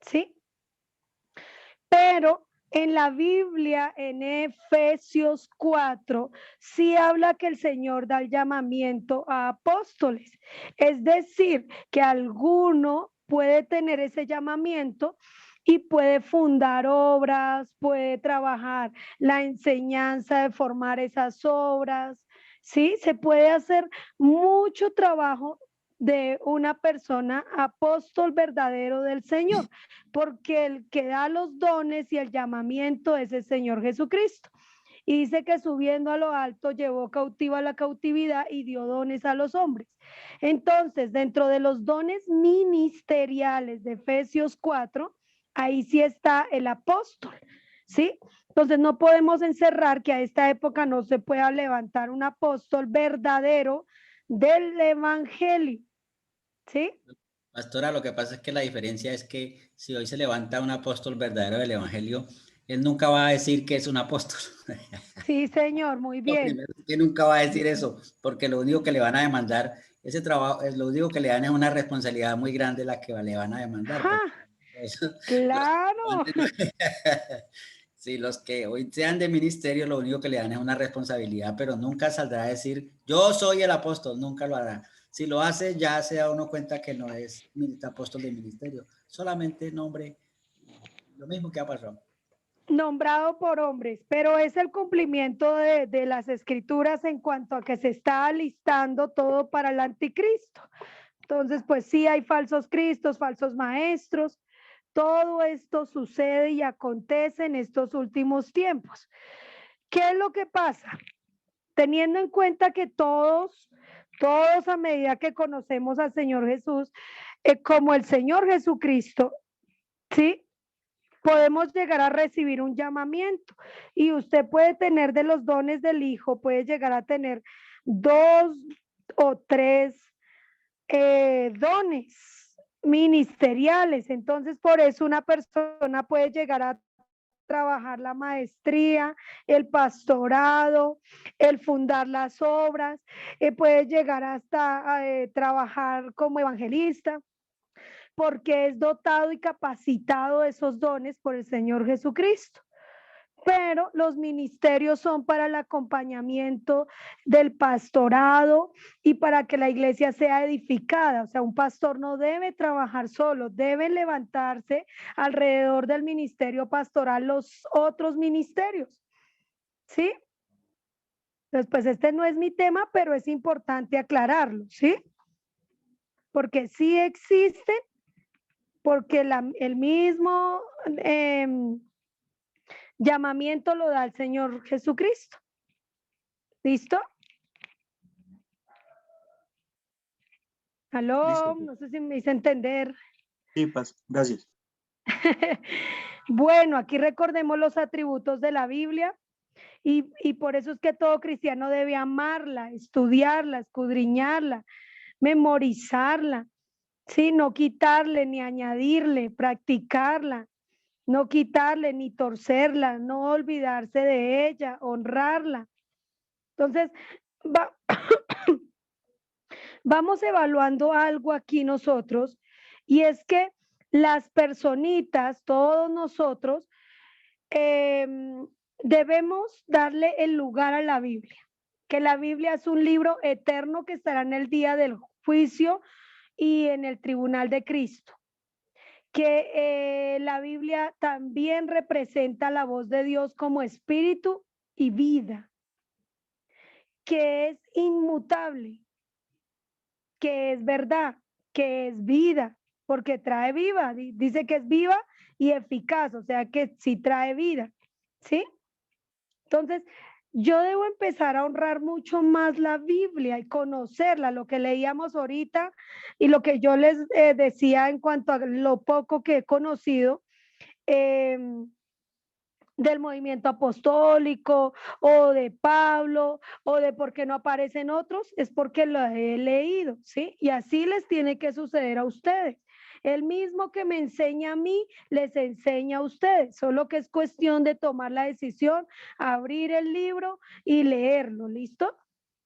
¿sí? Pero en la Biblia, en Efesios 4, sí habla que el Señor da el llamamiento a apóstoles. Es decir, que alguno puede tener ese llamamiento y puede fundar obras, puede trabajar la enseñanza de formar esas obras, ¿sí? Se puede hacer mucho trabajo de una persona apóstol verdadero del Señor, porque el que da los dones y el llamamiento es el Señor Jesucristo. Y dice que subiendo a lo alto llevó cautiva la cautividad y dio dones a los hombres. Entonces, dentro de los dones ministeriales de Efesios 4, ahí sí está el apóstol, ¿sí? Entonces no podemos encerrar que a esta época no se pueda levantar un apóstol verdadero del evangelio, ¿sí? Pastora, lo que pasa es que la diferencia es que si hoy se levanta un apóstol verdadero del evangelio, él nunca va a decir que es un apóstol. Sí, señor, muy bien. Lo primero es que nunca va a decir eso, porque lo único que le van a demandar, ese trabajo, es lo único que le dan es una responsabilidad muy grande la que le van a demandar. Claro. Sí, los que hoy sean de ministerio, lo único que le dan es una responsabilidad, pero nunca saldrá a decir, yo soy el apóstol, nunca lo hará. Si lo hace, ya se da uno cuenta que no es apóstol de ministerio, solamente nombre, lo mismo que ha pasado. Nombrado por hombres, pero es el cumplimiento de las escrituras en cuanto a que se está alistando todo para el anticristo. Entonces, pues sí hay falsos cristos, falsos maestros. Todo esto sucede y acontece en estos últimos tiempos. ¿Qué es lo que pasa? Teniendo en cuenta que todos a medida que conocemos al Señor Jesús, como el Señor Jesucristo, ¿sí? Podemos llegar a recibir un llamamiento y usted puede tener de los dones del Hijo, puede llegar a tener 2 o 3 dones ministeriales. Entonces, por eso una persona puede llegar a trabajar la maestría, el pastorado, el fundar las obras, puede llegar hasta trabajar como evangelista. porque es dotado y capacitado de esos dones por el Señor Jesucristo. Pero los ministerios son para el acompañamiento del pastorado y para que la iglesia sea edificada. O sea, un pastor no debe trabajar solo, deben levantarse alrededor del ministerio pastoral los otros ministerios. ¿Sí? Entonces, pues este no es mi tema, pero es importante aclararlo, ¿sí? Porque sí existe, porque el mismo llamamiento lo da el Señor Jesucristo. ¿Listo? ¿Aló? Listo. No sé si me hice entender. Sí, gracias. Bueno, aquí recordemos los atributos de la Biblia y por eso es que todo cristiano debe amarla, estudiarla, escudriñarla, memorizarla, ¿sí? No quitarle ni añadirle, practicarla, no quitarle ni torcerla, no olvidarse de ella, honrarla. Entonces, vamos evaluando algo aquí nosotros, y es que las personitas, todos nosotros, debemos darle el lugar a la Biblia, que la Biblia es un libro eterno que estará en el día del juicio y en el tribunal de Cristo, que la Biblia también representa la voz de Dios como espíritu y vida, que es inmutable, que es verdad, que es vida, porque trae vida, dice que es viva y eficaz, o sea que sí trae vida, ¿sí? Entonces, yo debo empezar a honrar mucho más la Biblia y conocerla, lo que leíamos ahorita y lo que yo les decía en cuanto a lo poco que he conocido del movimiento apostólico o de Pablo o de por qué no aparecen otros, es porque lo he leído, ¿sí? Y así les tiene que suceder a ustedes. El mismo que me enseña a mí, les enseña a ustedes, solo que es cuestión de tomar la decisión, abrir el libro y leerlo, ¿listo?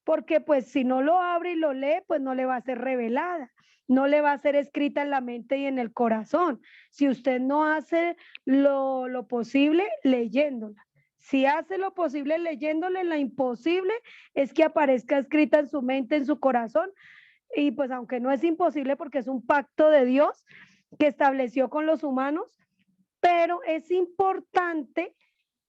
Porque pues si no lo abre y lo lee, pues no le va a ser revelada, no le va a ser escrita en la mente y en el corazón. Si usted no hace lo posible leyéndola. Si hace lo posible leyéndole, lo imposible es que aparezca escrita en su mente, en su corazón. Y pues aunque no es imposible porque es un pacto de Dios que estableció con los humanos, pero es importante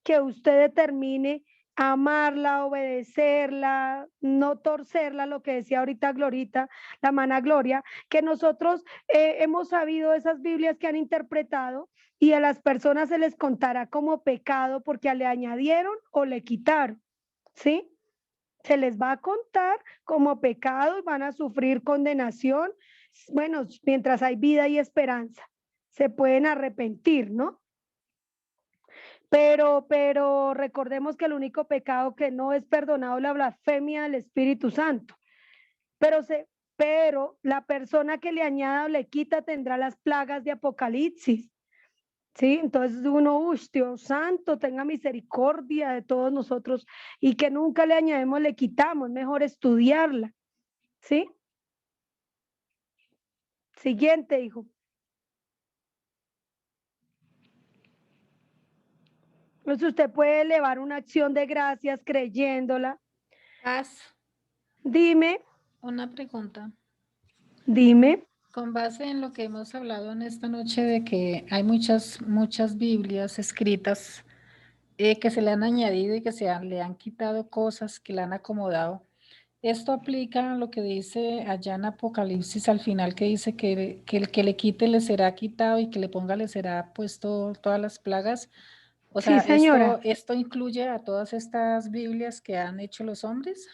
que usted determine amarla, obedecerla, no torcerla, lo que decía ahorita Glorita, la hermana Gloria, que nosotros hemos sabido esas Biblias que han interpretado y a las personas se les contará como pecado porque le añadieron o le quitaron, ¿sí? Se les va a contar como pecado y van a sufrir condenación. Bueno, mientras hay vida y esperanza, se pueden arrepentir, ¿no? Pero recordemos que el único pecado que no es perdonado es la blasfemia del Espíritu Santo. Pero la persona que le añada o le quita tendrá las plagas de Apocalipsis. ¿Sí? Entonces uno, Dios santo, tenga misericordia de todos nosotros y que nunca le añadimos, le quitamos, mejor estudiarla. ¿Sí? Siguiente, hijo. Entonces usted puede elevar una acción de gracias creyéndola. Dime. Una pregunta. Dime. Con base en lo que hemos hablado en esta noche de que hay muchas Biblias escritas que se le han añadido y que le han quitado cosas, que le han acomodado. Esto aplica a lo que dice allá en Apocalipsis al final, que dice que el que le quite le será quitado y que le ponga le será puesto todas las plagas. O sea, sí, señora. ¿esto incluye a todas estas Biblias que han hecho los hombres?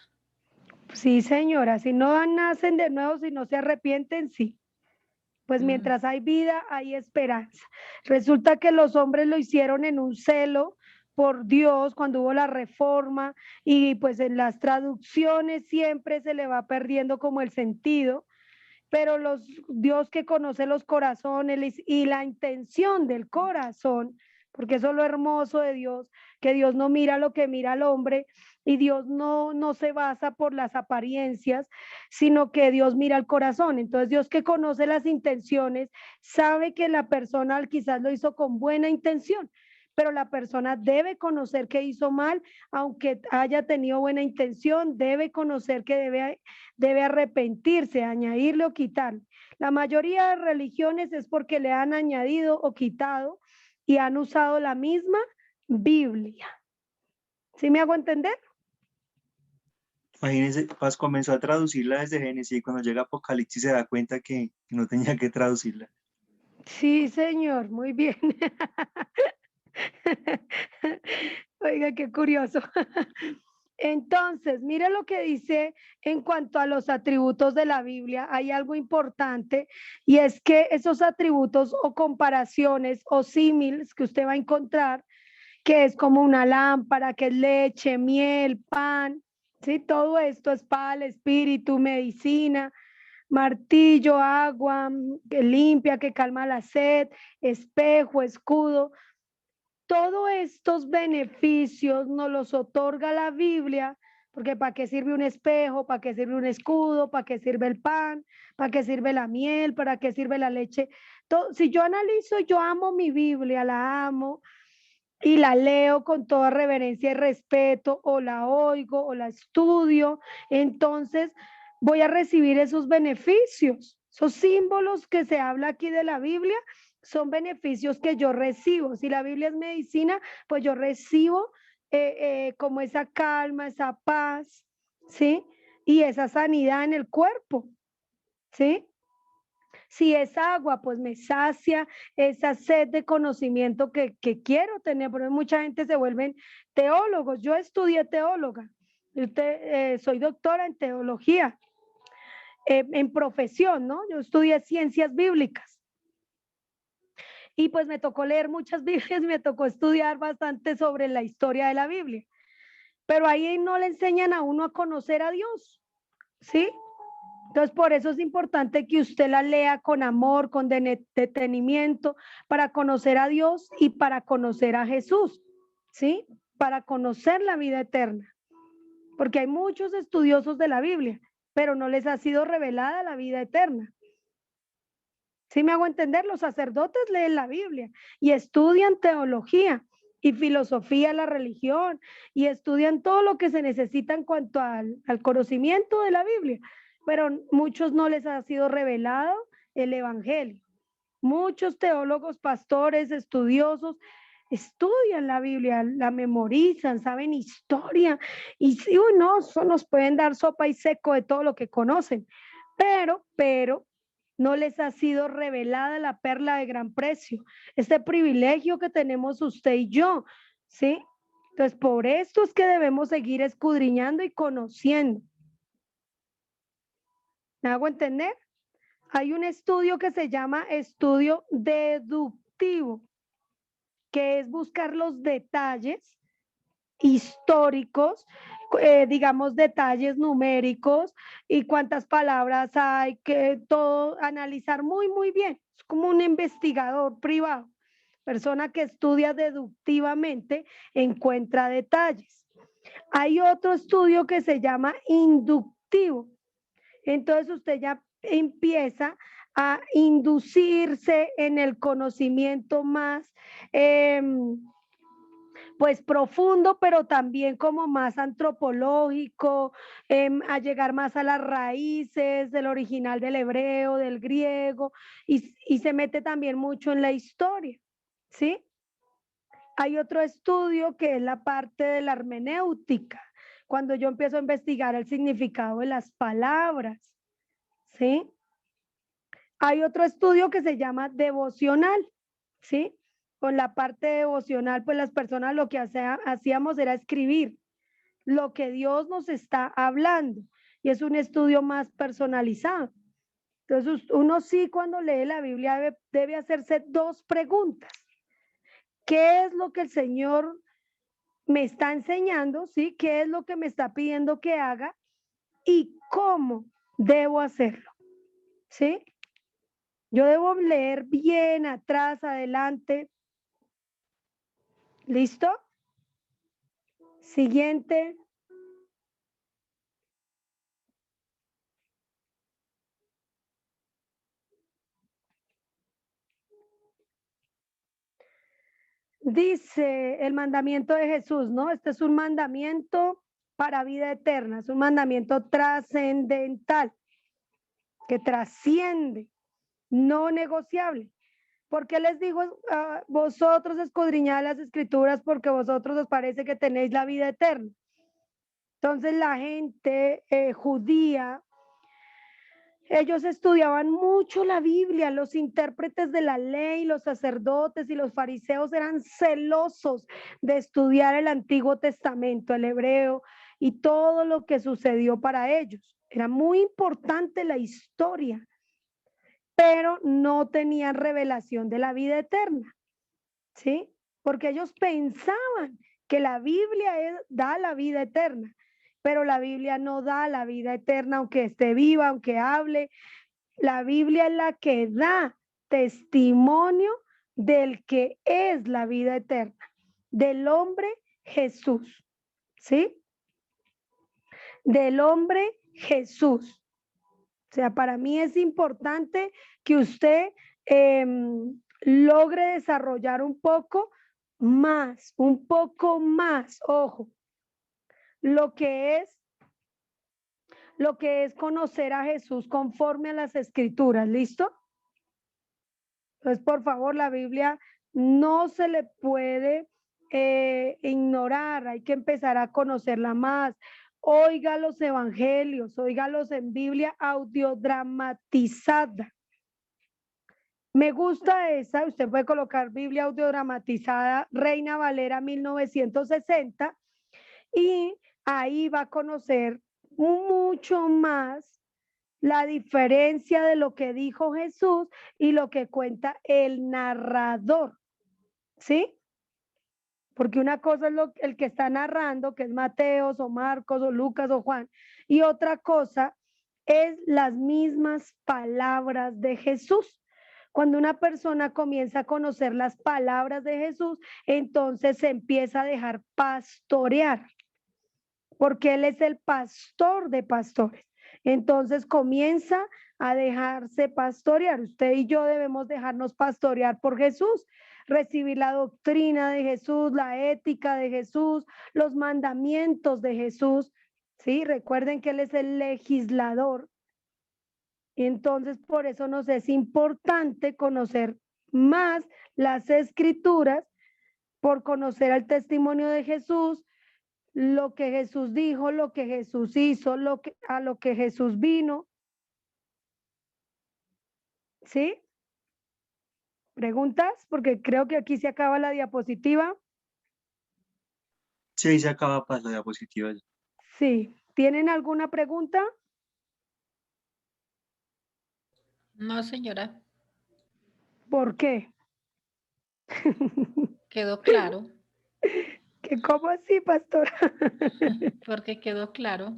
Sí, señora. Si no nacen de nuevo, si no se arrepienten, sí. Pues mientras hay vida, hay esperanza. Resulta que los hombres lo hicieron en un celo por Dios cuando hubo la reforma y pues en las traducciones siempre se le va perdiendo como el sentido, pero Dios que conoce los corazones y la intención del corazón, porque eso es lo hermoso de Dios, que Dios no mira lo que mira al hombre, Y Dios no se basa por las apariencias, sino que Dios mira el corazón. Entonces Dios, que conoce las intenciones, sabe que la persona quizás lo hizo con buena intención, pero la persona debe conocer que hizo mal, aunque haya tenido buena intención, debe conocer que debe arrepentirse, añadirle o quitar. La mayoría de religiones es porque le han añadido o quitado y han usado la misma Biblia. ¿Sí me hago entender? Imagínense, Paz comenzó a traducirla desde Génesis y cuando llega Apocalipsis se da cuenta que no tenía que traducirla. Sí, señor, muy bien. Oiga, qué curioso. Entonces, mire lo que dice en cuanto a los atributos de la Biblia. Hay algo importante y es que esos atributos o comparaciones o símiles que usted va a encontrar, que es como una lámpara, que es leche, miel, pan, ¿sí? Todo esto, espada, el espíritu, medicina, martillo, agua, que limpia, que calma la sed, espejo, escudo. Todos estos beneficios nos los otorga la Biblia, porque ¿para qué sirve un espejo? ¿Para qué sirve un escudo? ¿Para qué sirve el pan? ¿Para qué sirve la miel? ¿Para qué sirve la leche? Si yo analizo, yo amo mi Biblia, la amo y la leo con toda reverencia y respeto, o la oigo, o la estudio, entonces voy a recibir esos beneficios. Esos símbolos que se habla aquí de la Biblia son beneficios que yo recibo. Si la Biblia es medicina, pues yo recibo como esa calma, esa paz, ¿sí? Y esa sanidad en el cuerpo, ¿sí? Si es agua, pues me sacia esa sed de conocimiento que quiero tener, porque mucha gente se vuelven teólogos. Yo estudié teóloga, soy doctora en teología, en profesión, ¿no? Yo estudié ciencias bíblicas. Y pues me tocó leer muchas Biblias, me tocó estudiar bastante sobre la historia de la Biblia. Pero ahí no le enseñan a uno a conocer a Dios, ¿sí? Entonces, por eso es importante que usted la lea con amor, con detenimiento, para conocer a Dios y para conocer a Jesús, ¿sí? Para conocer la vida eterna. Porque hay muchos estudiosos de la Biblia, pero no les ha sido revelada la vida eterna. ¿Sí me hago entender? Los sacerdotes leen la Biblia y estudian teología y filosofía de la religión y estudian todo lo que se necesita en cuanto al conocimiento de la Biblia, pero muchos no les ha sido revelado el Evangelio. Muchos teólogos, pastores, estudiosos estudian la Biblia, la memorizan, saben historia y sí o no, nos pueden dar sopa y seco de todo lo que conocen, pero no les ha sido revelada la perla de gran precio, este privilegio que tenemos usted y yo, ¿sí? Entonces, por esto es que debemos seguir escudriñando y conociendo. ¿Me hago entender? Hay un estudio que se llama estudio deductivo, que es buscar los detalles históricos, digamos detalles numéricos y cuántas palabras hay, que todo analizar muy bien. Es como un investigador privado, persona que estudia deductivamente, encuentra detalles. Hay otro estudio que se llama inductivo. Entonces usted ya empieza a inducirse en el conocimiento más pues profundo, pero también como más antropológico, a llegar más a las raíces del original del hebreo, del griego, y se mete también mucho en la historia, ¿sí? Hay otro estudio que es la parte de la hermenéutica, cuando yo empiezo a investigar el significado de las palabras, ¿sí? Hay otro estudio que se llama devocional, ¿sí? Con la parte devocional, pues las personas lo que hacíamos era escribir lo que Dios nos está hablando y es un estudio más personalizado. Entonces, uno sí cuando lee la Biblia debe hacerse dos preguntas. ¿Qué es lo que el Señor me está enseñando? ¿Sí? ¿Qué es lo que me está pidiendo que haga? ¿Y cómo debo hacerlo? ¿Sí? Yo debo leer bien, atrás, adelante. ¿Listo? Siguiente. dice el mandamiento de Jesús, ¿no? Este es un mandamiento para vida eterna, es un mandamiento trascendental, que trasciende, no negociable. ¿Por qué les digo vosotros escudriñad las escrituras? Porque vosotros os parece que tenéis la vida eterna. Entonces la gente judía, ellos estudiaban mucho la Biblia, los intérpretes de la ley, los sacerdotes y los fariseos eran celosos de estudiar el Antiguo Testamento, el hebreo y todo lo que sucedió para ellos. Era muy importante la historia, pero no tenían revelación de la vida eterna, ¿sí? Porque ellos pensaban que la Biblia da la vida eterna, pero la Biblia no da la vida eterna, aunque esté viva, aunque hable. La Biblia es la que da testimonio del que es la vida eterna, del hombre Jesús, ¿sí? Del hombre Jesús. O sea, para mí es importante que usted logre desarrollar un poco más, ojo, lo que es conocer a Jesús conforme a las escrituras, ¿listo? Entonces, por favor, la Biblia no se le puede ignorar, hay que empezar a conocerla más. Oiga los evangelios, óigalos en Biblia audiodramatizada. Me gusta esa, usted puede colocar Biblia audiodramatizada, Reina Valera 1960, y ahí va a conocer mucho más la diferencia de lo que dijo Jesús y lo que cuenta el narrador, ¿sí? Porque una cosa es el que está narrando, que es Mateos o Marcos o Lucas o Juan, y otra cosa es las mismas palabras de Jesús. Cuando una persona comienza a conocer las palabras de Jesús, entonces se empieza a dejar pastorear, porque Él es el pastor de pastores. Entonces comienza a dejarse pastorear. Usted y yo debemos dejarnos pastorear por Jesús, recibir la doctrina de Jesús, la ética de Jesús, los mandamientos de Jesús. ¿Sí? Recuerden que Él es el legislador. Entonces, por eso nos es importante conocer más las escrituras, por conocer el testimonio de Jesús, lo que Jesús dijo, lo que Jesús hizo, a lo que Jesús vino. ¿Sí? ¿Preguntas? Porque creo que aquí se acaba la diapositiva. Sí, se acaba para la diapositiva. Sí. ¿Tienen alguna pregunta? No, señora. ¿Por qué? Quedó claro. ¿Cómo así, pastora? Porque quedó claro.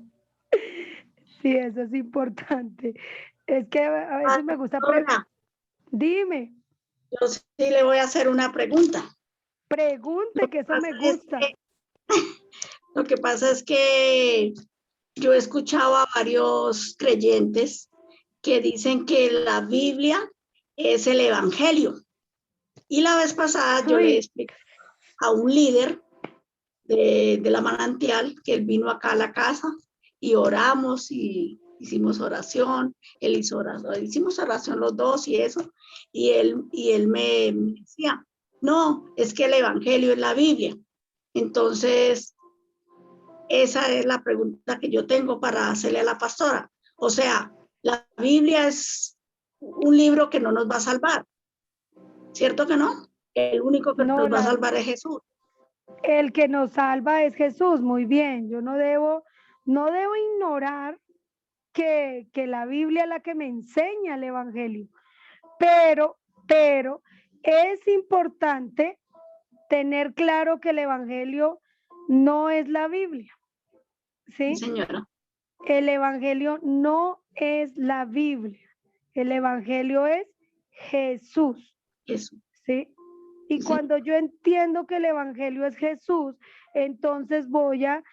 Sí, eso es importante. Es que a veces me gusta Pastora, Dime. yo sí le voy a hacer una pregunta. Pregunte, que eso me gusta. Lo que pasa es que yo he escuchado a varios creyentes que dicen que la Biblia es el Evangelio. Y la vez pasada yo le expliqué a un líder de la manantial que él vino acá a la casa y oramos y hicimos oración, él hizo oración, hicimos oración los dos y eso, y él me decía, no, es que el Evangelio es la Biblia. Entonces, esa es la pregunta que yo tengo para hacerle a la pastora. O sea, la Biblia es un libro que no nos va a salvar, ¿cierto que no? El único que nos va a salvar es Jesús. El que nos salva es Jesús, muy bien. Yo no debo ignorar que la Biblia es la que me enseña el Evangelio, pero es importante tener claro que el Evangelio no es la Biblia, ¿sí? Sí, señora. El Evangelio no es la Biblia, el Evangelio es Jesús, ¿sí? Y cuando yo entiendo que el Evangelio es Jesús, entonces voy a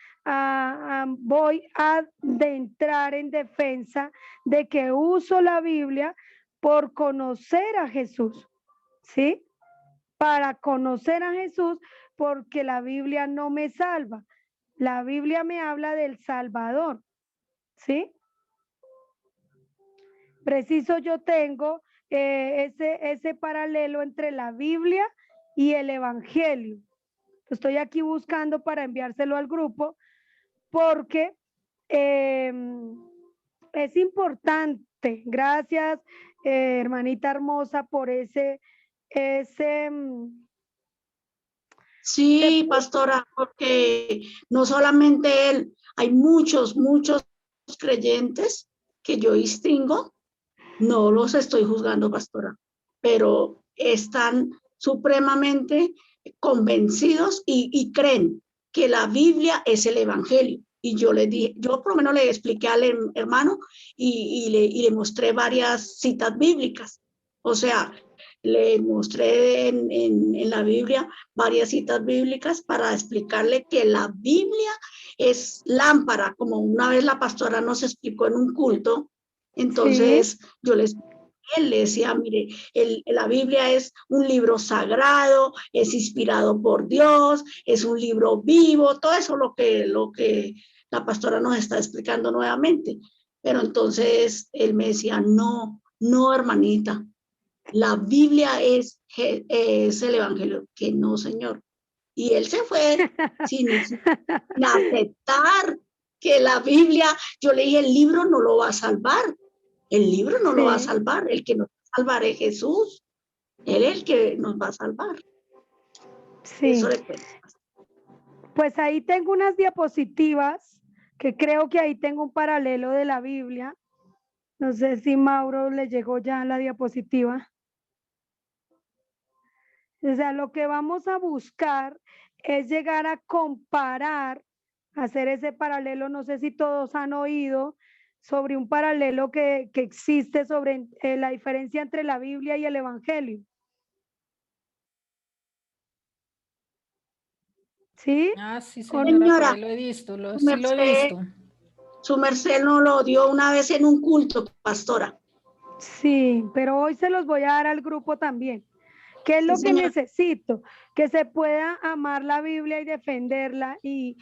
entrar en defensa de que uso la Biblia por conocer a Jesús, ¿sí? para conocer a Jesús, porque la Biblia no me salva. La Biblia me habla del Salvador, ¿sí? Preciso yo tengo ese paralelo entre la Biblia y el Evangelio. Estoy aquí buscando para enviárselo al grupo porque es importante. Gracias, hermanita hermosa, por ese Sí, pastora, porque no solamente él, hay muchos creyentes que yo distingo, no los estoy juzgando, pastora, pero están supremamente convencidos y creen que la Biblia es el Evangelio. Y yo le dije, yo por lo menos le expliqué al hermano y le mostré varias citas bíblicas. O sea, le mostré en la Biblia varias citas bíblicas para explicarle que la Biblia es lámpara, como una vez la pastora nos explicó en un culto. Entonces sí, yo él le decía, mire, la Biblia es un libro sagrado, es inspirado por Dios, es un libro vivo, todo eso lo que la pastora nos está explicando nuevamente. Pero entonces él me decía, no, hermanita, la Biblia es el Evangelio, que no, señor. Y él se fue sin aceptar que la Biblia, yo le dije, el libro no lo va a salvar. El libro no lo va a salvar, el que nos va a salvar es Jesús. Él es el que nos va a salvar. Sí. Eso pues ahí tengo unas diapositivas que creo que ahí tengo un paralelo de la Biblia. No sé si Mauro le llegó ya la diapositiva. O sea, lo que vamos a buscar es llegar a comparar, hacer ese paralelo. No sé si todos han oído sobre un paralelo que existe sobre la diferencia entre la Biblia y el Evangelio. ¿Sí? Ah, sí, señora, lo he visto, sí lo he visto. Su merced no lo dio una vez en un culto, pastora. Sí, pero hoy se los voy a dar al grupo también. ¿Qué es lo que necesito? Que se pueda amar la Biblia y defenderla y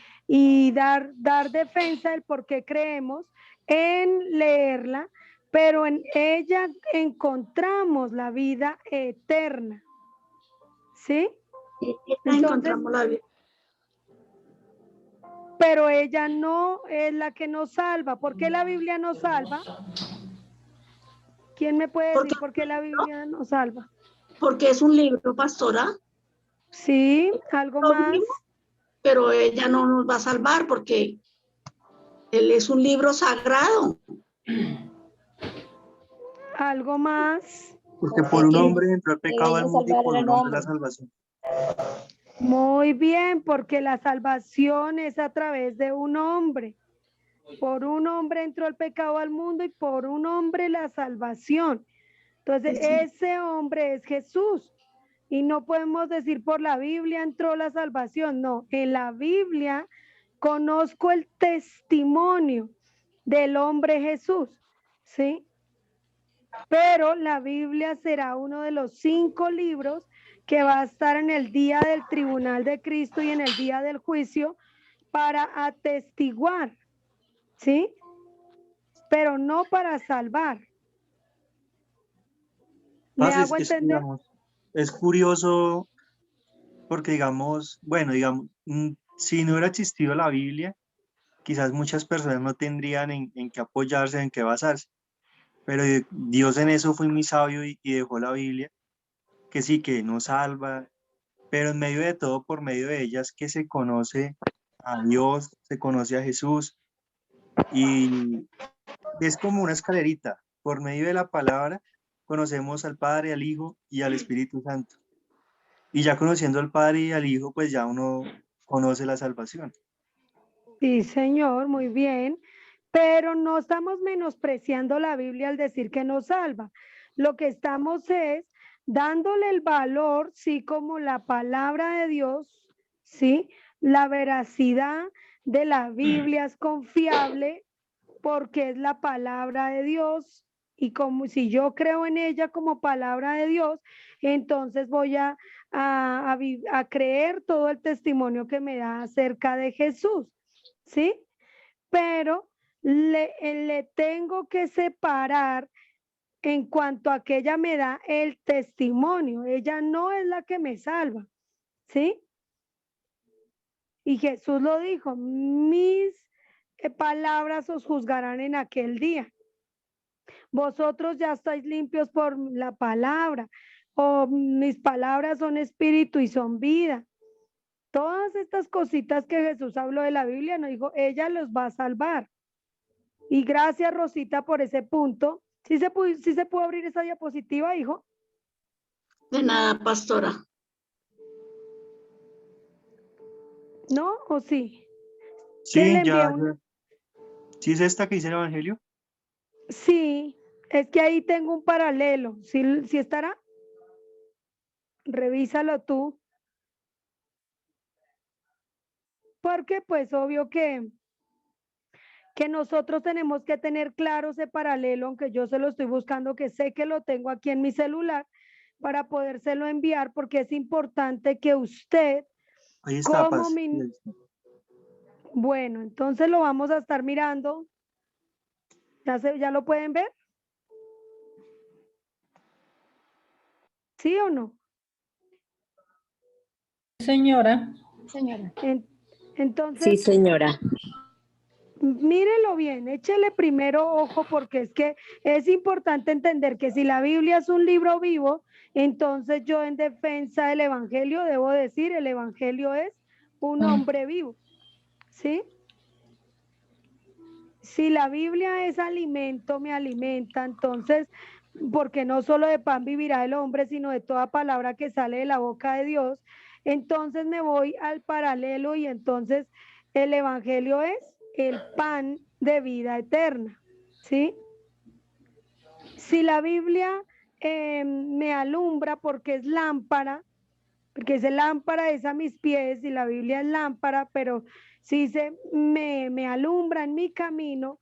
dar defensa del por qué creemos en leerla, pero en ella encontramos la vida eterna. ¿Sí? Entonces, encontramos la vida. Pero ella no es la que nos salva. ¿Por qué la Biblia nos salva? ¿Quién me puede decir por qué la Biblia nos salva? Porque es un libro, pastora. Sí, algo más. Pero ella no nos va a salvar porque él es un libro sagrado. Algo más. Porque por un hombre entró el pecado al mundo y por un hombre la salvación. Muy bien, porque la salvación es a través de un hombre. Por un hombre entró el pecado al mundo y por un hombre la salvación. Entonces, ese hombre es Jesús. Y no podemos decir por la Biblia entró la salvación. No, en la Biblia conozco el testimonio del hombre Jesús. ¿Sí? Pero la Biblia será uno de los 5 libros que va a estar en el día del tribunal de Cristo y en el día del juicio para atestiguar, ¿sí? Pero no para salvar. ¿Me hago entender? Es curioso porque digamos, si no hubiera existido la Biblia, quizás muchas personas no tendrían en qué apoyarse, en qué basarse. Pero Dios en eso fue muy sabio y dejó la Biblia, que sí, que nos salva, pero en medio de todo, por medio de ellas, que se conoce a Dios, se conoce a Jesús, y es como una escalerita. Por medio de la palabra, conocemos al Padre, al Hijo y al Espíritu Santo. Y ya conociendo al Padre y al Hijo, pues ya uno conoce la salvación. Sí, señor, muy bien. Pero no estamos menospreciando la Biblia al decir que nos salva. Lo que estamos es dándole el valor, sí, como la palabra de Dios, sí, la veracidad de la Biblia es confiable porque es la palabra de Dios Y como si yo creo en ella como palabra de Dios, entonces voy a creer todo el testimonio que me da acerca de Jesús, ¿sí? Pero le tengo que separar en cuanto a que ella me da el testimonio. Ella no es la que me salva, ¿sí? Y Jesús lo dijo, mis palabras os juzgarán en aquel día. Vosotros ya estáis limpios por la palabra, o mis palabras son espíritu y son vida. Todas estas cositas que Jesús habló de la Biblia, nos dijo, ella los va a salvar. Y gracias, Rosita, por ese punto. ¿Sí se pudo abrir esa diapositiva, hijo? De nada, pastora. ¿No? ¿O sí? Sí, ya. ¿Sí es esta que dice el Evangelio? Sí, es que ahí tengo un paralelo. ¿Sí estará? Revísalo tú. Porque pues obvio que nosotros tenemos que tener claro ese paralelo, aunque yo se lo estoy buscando, que sé que lo tengo aquí en mi celular, para podérselo enviar, porque es importante que usted, ahí está, como Paz. Bueno, entonces lo vamos a estar mirando. ¿Ya lo pueden ver? ¿Sí o no? Señora. Señora. Entonces, Sí, señora. mírelo bien, échele primero ojo, porque es que es importante entender que si la Biblia es un libro vivo, entonces yo en defensa del Evangelio debo decir, el Evangelio es un hombre vivo, ¿sí? Si la Biblia es alimento, me alimenta, entonces, porque no solo de pan vivirá el hombre, sino de toda palabra que sale de la boca de Dios, entonces me voy al paralelo y entonces el Evangelio es el pan de vida eterna, ¿sí? Si la Biblia me alumbra porque es lámpara, porque dice lámpara es a mis pies y la Biblia es lámpara, pero si me alumbra en mi camino,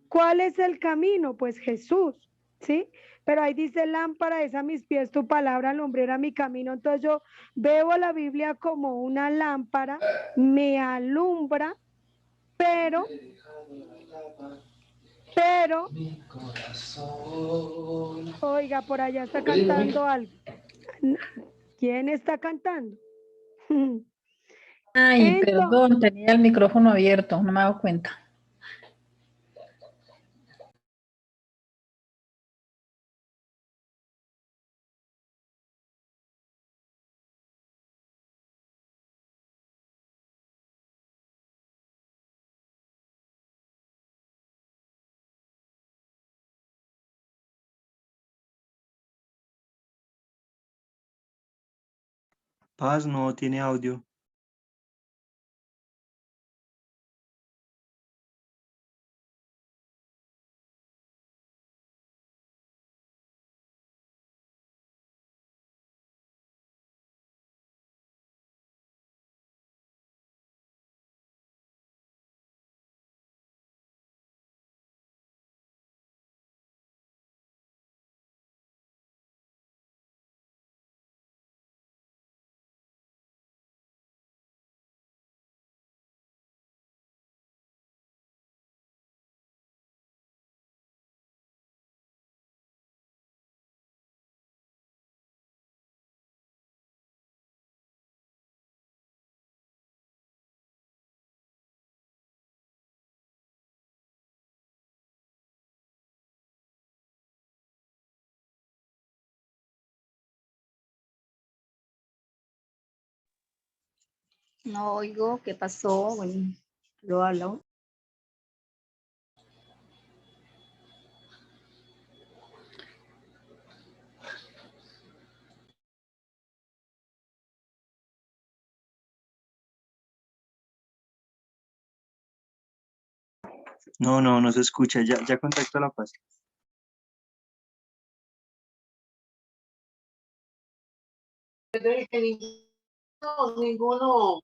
¿cuál es el camino? Pues Jesús, ¿sí? Pero ahí dice lámpara es a mis pies tu palabra, lumbrera mi camino. Entonces yo veo a la Biblia como una lámpara, me alumbra, pero oiga, por allá está cantando algo. ¿Quién está cantando? Ay, perdón, tenía el micrófono abierto, no me he dado cuenta. Paz no tiene audio. No oigo, ¿qué pasó? Bueno, lo hablo. No se escucha. Ya contacto a la Paz. Ninguno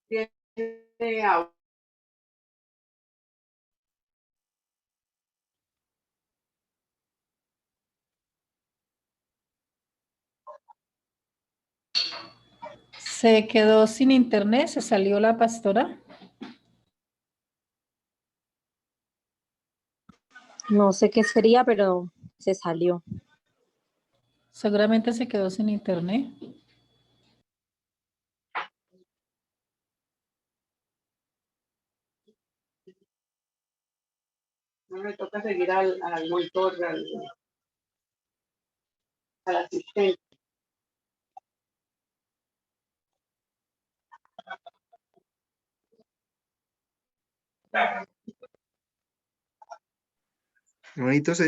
tiene audio. Se quedó sin internet, se salió la pastora. No sé qué sería, pero se salió. Seguramente se quedó sin internet. No me toca seguir al monitor, al asistente. Hermanitos,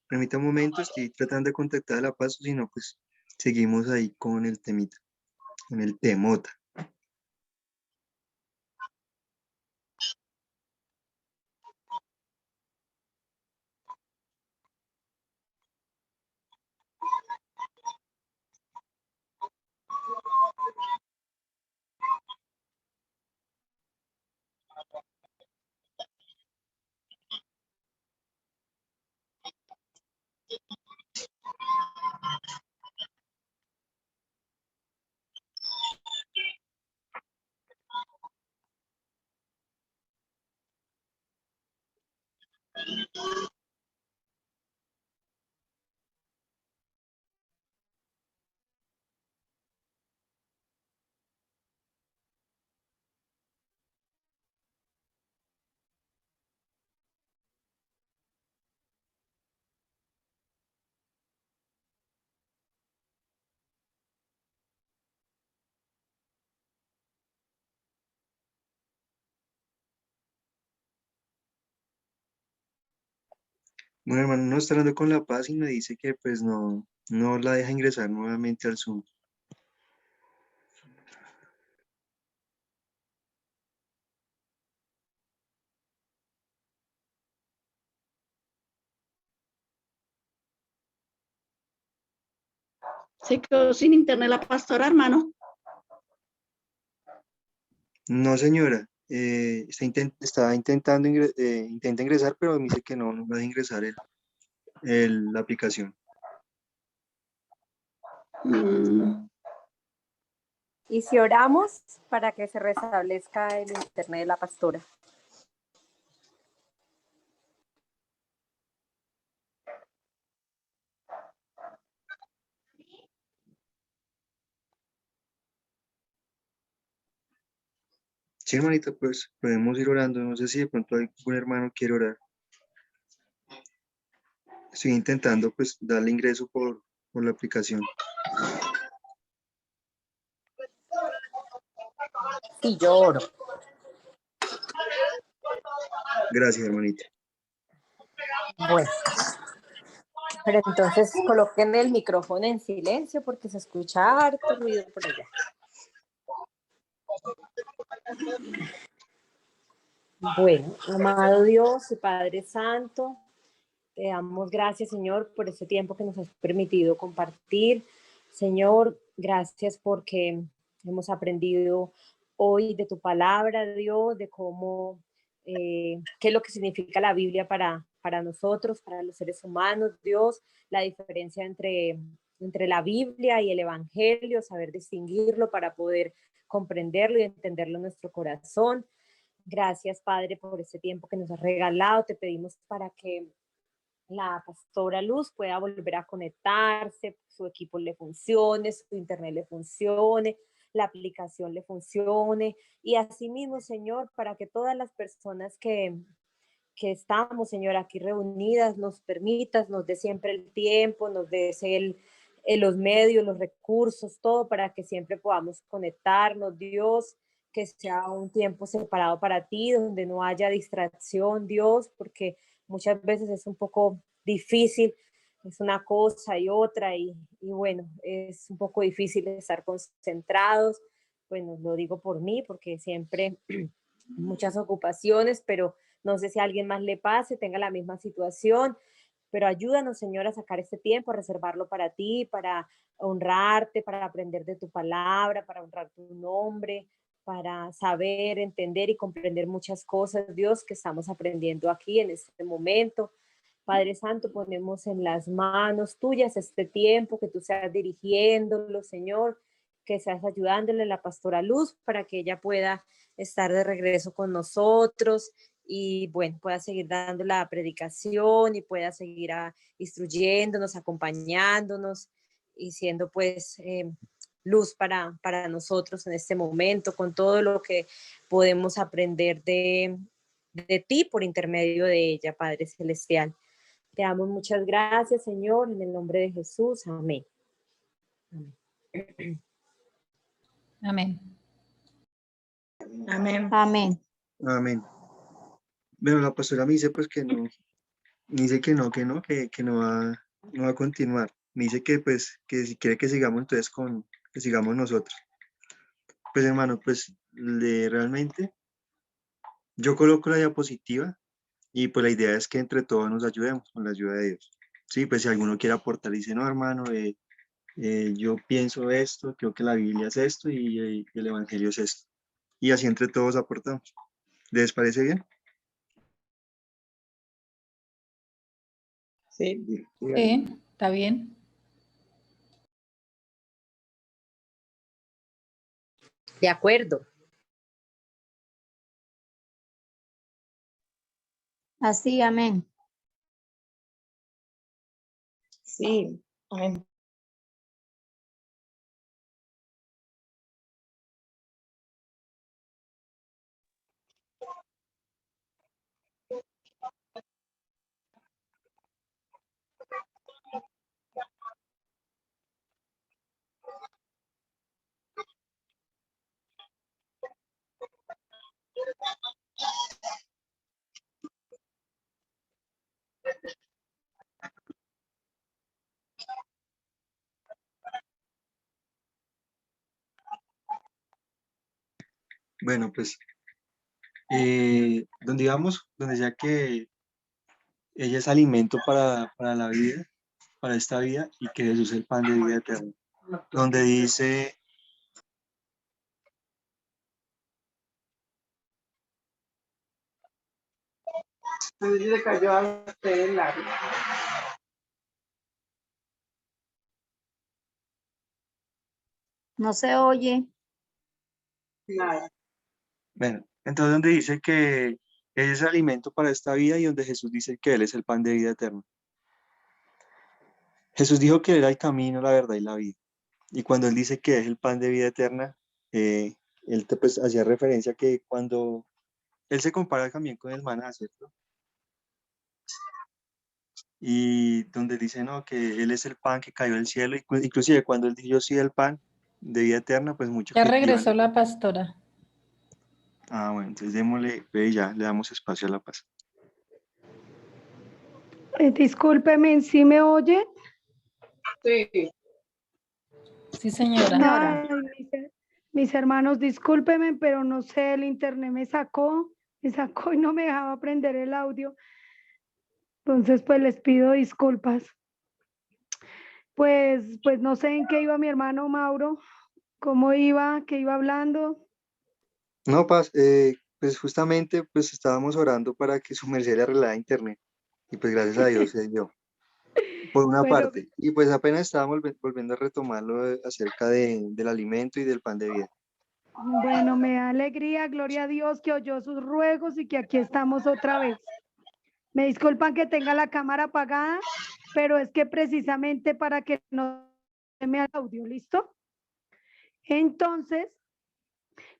permítame un momento, estoy tratando de contactar a La Paz, si no, pues seguimos ahí con el temita, con el temota. Bueno, hermano, no está hablando con La Paz y me dice que pues no la deja ingresar nuevamente al Zoom. Se quedó sin internet la pastora, hermano. No, señora, estaba intentando intenta ingresar, pero me dice que no va a ingresar la aplicación. ¿Y si oramos para que se restablezca el internet de la pastora? Sí, hermanita, pues podemos ir orando. No sé si de pronto algún hermano quiere orar. Estoy intentando pues darle ingreso por la aplicación. Sí, yo oro. Gracias, hermanita. Bueno, pero entonces coloquen el micrófono en silencio porque se escucha harto ruido por allá. Bueno, amado Dios y Padre Santo, te damos gracias, Señor, por este tiempo que nos has permitido compartir. Señor, gracias porque hemos aprendido hoy de tu palabra, Dios, de cómo, qué es lo que significa la Biblia para nosotros, para los seres humanos, Dios, la diferencia entre la Biblia y el Evangelio, saber distinguirlo para poder comprenderlo y entenderlo en nuestro corazón. Gracias, Padre, por este tiempo que nos has regalado. Te pedimos para que la pastora Luz pueda volver a conectarse, su equipo le funcione, su internet le funcione, la aplicación le funcione. Y asimismo, Señor, para que todas las personas que estamos, Señor, aquí reunidas, nos permitas, nos dé siempre el tiempo, nos des los medios, los recursos, todo para que siempre podamos conectarnos, Dios, que sea un tiempo separado para ti, donde no haya distracción, Dios, porque muchas veces es un poco difícil, es una cosa y otra, y bueno, es un poco difícil estar concentrados. Bueno, lo digo por mí, porque siempre muchas ocupaciones, pero no sé si a alguien más le pase, tenga la misma situación, pero ayúdanos, Señor, a sacar este tiempo, a reservarlo para ti, para honrarte, para aprender de tu palabra, para honrar tu nombre, para saber, entender y comprender muchas cosas, Dios, que estamos aprendiendo aquí en este momento. Padre Santo, ponemos en las manos tuyas este tiempo, que tú seas dirigiéndolo, Señor, que seas ayudándole a la pastora Luz para que ella pueda estar de regreso con nosotros y bueno, pueda seguir dando la predicación y pueda seguir instruyéndonos, acompañándonos y siendo pues luz para nosotros en este momento, con todo lo que podemos aprender de ti por intermedio de ella, Padre Celestial. Te damos muchas gracias, Señor, en el nombre de Jesús. Amén. Amén. Amén. Amén. Amén. Bueno, la pastora me dice pues que no, me dice que no va a continuar. Me dice que pues que si quiere que sigamos entonces que sigamos nosotros. Pues hermano, pues realmente yo coloco la diapositiva y pues la idea es que entre todos nos ayudemos con la ayuda de Dios. Sí, pues si alguno quiere aportar, dice, no hermano, yo pienso esto, creo que la Biblia es esto y el Evangelio es esto. Y así entre todos aportamos. ¿Les parece bien? Sí. Sí, está bien. De acuerdo. Así, amén. Sí, amén. Bueno, pues donde íbamos, donde ya que ella es alimento para la vida, para esta vida, y que Jesús es el pan de vida eterna. Donde dice, Le cayó a usted el labio. No se oye. Nada. bueno, entonces donde dice que Él es alimento para esta vida y donde Jesús dice que Él es el pan de vida eterna. Jesús dijo que Él era el camino, la verdad y la vida. Y cuando Él dice que es el pan de vida eterna, Él pues hacía referencia que cuando Él se compara también con el maná, ¿cierto? Y donde dice, no, que Él es el pan que cayó del cielo, inclusive cuando Él dijo, yo soy el pan de vida eterna, pues muchos Ya que regresó la pastora. Ah, bueno, entonces démosle, ve, ya le damos espacio a la paz. Discúlpeme, ¿sí me oye? Sí. Sí, señora. Ay, mis hermanos, discúlpeme, pero no sé, el internet me sacó y no me dejaba prender el audio. Entonces, pues les pido disculpas. Pues no sé en qué iba mi hermano Mauro, cómo iba, qué iba hablando. No, paz, pues justamente pues estábamos orando para que su merced le arreglara internet. Y pues gracias a Dios se dio. Por una Bueno, parte. Y pues apenas estábamos volviendo a retomarlo acerca del alimento y del pan de vida. bueno, me da alegría, gloria a Dios que oyó sus ruegos y que aquí estamos otra vez. Me disculpan que tenga la cámara apagada, pero es que precisamente para que no se me haga audio, ¿listo? Entonces,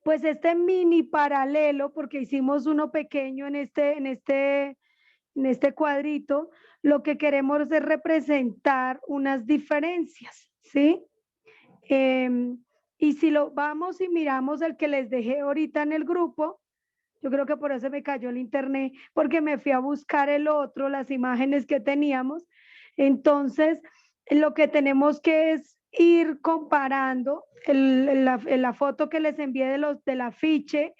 pues este mini paralelo, porque hicimos uno pequeño en este cuadrito, lo que queremos es representar unas diferencias, ¿sí? Y si lo vamos y miramos el que les dejé ahorita en el grupo, yo creo que por eso me cayó el internet, porque me fui a buscar el otro, las imágenes que teníamos. Entonces, lo que tenemos que es ir comparando la foto que les envié del afiche,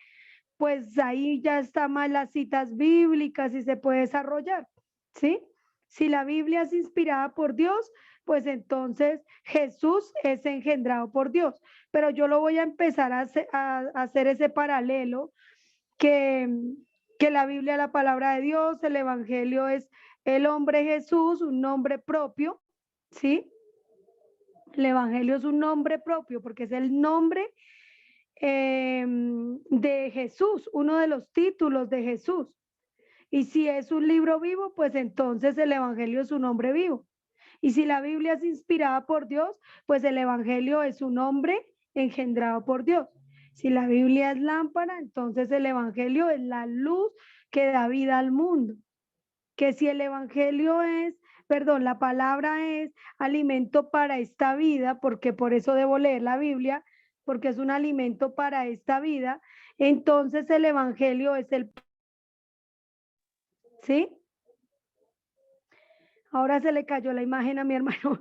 pues ahí ya está más las citas bíblicas y se puede desarrollar, ¿sí? Si la Biblia es inspirada por Dios, pues entonces Jesús es engendrado por Dios. Pero yo lo voy a empezar a hacer ese paralelo que, que la Biblia es la palabra de Dios, el Evangelio es el hombre Jesús, un nombre propio, ¿sí? El Evangelio es un nombre propio porque es el nombre de Jesús, uno de los títulos de Jesús. Y si es un libro vivo, pues entonces el Evangelio es un nombre vivo. Y si la Biblia es inspirada por Dios, pues el Evangelio es un hombre engendrado por Dios. Si la Biblia es lámpara, entonces el Evangelio es la luz que da vida al mundo. Que si el Evangelio es, perdón, la palabra es alimento para esta vida, porque por eso debo leer la Biblia, porque es un alimento para esta vida, entonces el Evangelio es el... ¿Sí? Ahora se le cayó la imagen a mi hermano.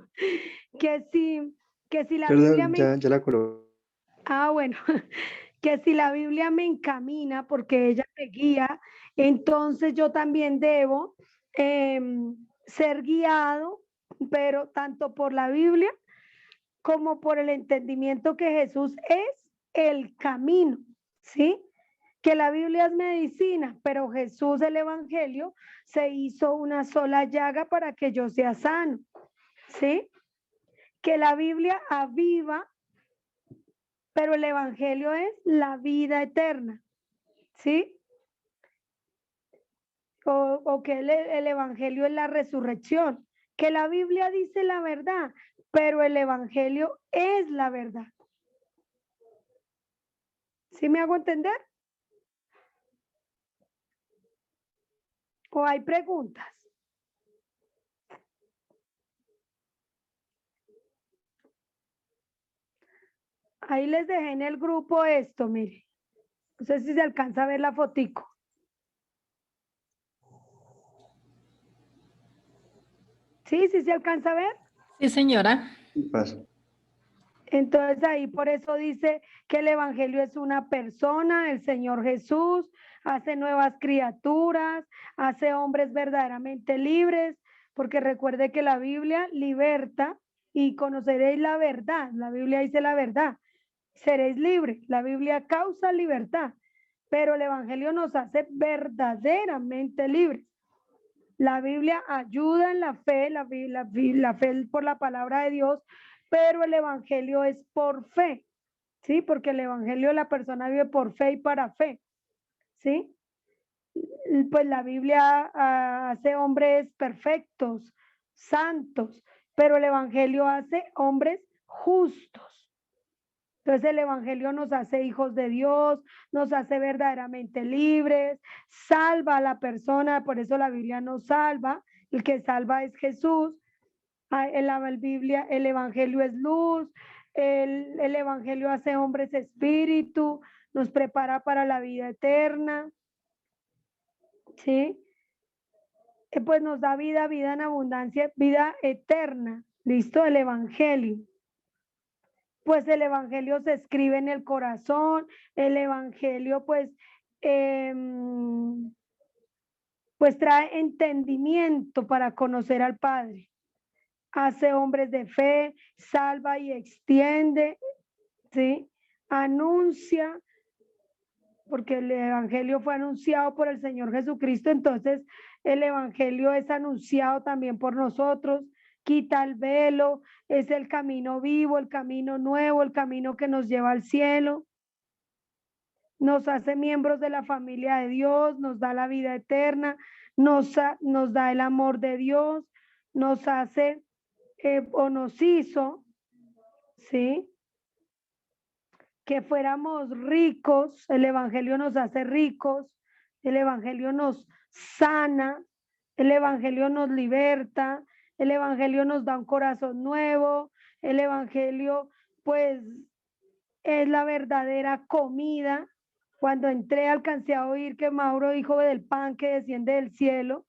Que si la Biblia me... ya la coloco. Ah, bueno, que si la Biblia me encamina porque ella me guía, entonces yo también debo ser guiado, pero tanto por la Biblia como por el entendimiento que Jesús es el camino, ¿sí? Que la Biblia es medicina, pero Jesús, el Evangelio, se hizo una sola llaga para que yo sea sano, ¿sí? Que la Biblia aviva, pero el Evangelio es la vida eterna, ¿sí? O que el Evangelio es la resurrección, que la Biblia dice la verdad, pero el Evangelio es la verdad. ¿Sí me hago entender? ¿O hay preguntas? Ahí les dejé en el grupo esto, mire. No sé si se alcanza a ver la fotico. ¿Sí? ¿Sí se alcanza a ver? Sí, señora. Entonces ahí por eso dice que el Evangelio es una persona, el Señor Jesús, hace nuevas criaturas, hace hombres verdaderamente libres, porque recuerde que la Biblia liberta y conoceréis la verdad. La Biblia dice la verdad. Seréis libres. La Biblia causa libertad, pero el Evangelio nos hace verdaderamente libres. La Biblia ayuda en la fe, la fe por la palabra de Dios, pero el Evangelio es por fe, ¿sí? Porque el Evangelio la persona vive por fe y para fe, ¿sí? Pues la Biblia hace hombres perfectos, santos, pero el Evangelio hace hombres justos. Entonces el Evangelio nos hace hijos de Dios, nos hace verdaderamente libres, salva a la persona, por eso la Biblia nos salva, el que salva es Jesús, el Evangelio es luz, el Evangelio hace hombres espíritu, nos prepara para la vida eterna, ¿sí? Pues nos da vida en abundancia, vida eterna, ¿listo? El Evangelio. Pues el Evangelio se escribe en el corazón, el Evangelio pues trae entendimiento para conocer al Padre, hace hombres de fe, salva y extiende, ¿sí? Anuncia, porque el Evangelio fue anunciado por el Señor Jesucristo, entonces el Evangelio es anunciado también por nosotros, quita el velo, es el camino vivo, el camino nuevo, el camino que nos lleva al cielo, nos hace miembros de la familia de Dios, nos da la vida eterna, nos da el amor de Dios, nos hace o nos hizo, ¿sí? Que fuéramos ricos, el Evangelio nos hace ricos, el Evangelio nos sana, el Evangelio nos liberta, el Evangelio nos da un corazón nuevo, el Evangelio pues es la verdadera comida. Cuando entré alcancé a oír que Mauro dijo del pan que desciende del cielo.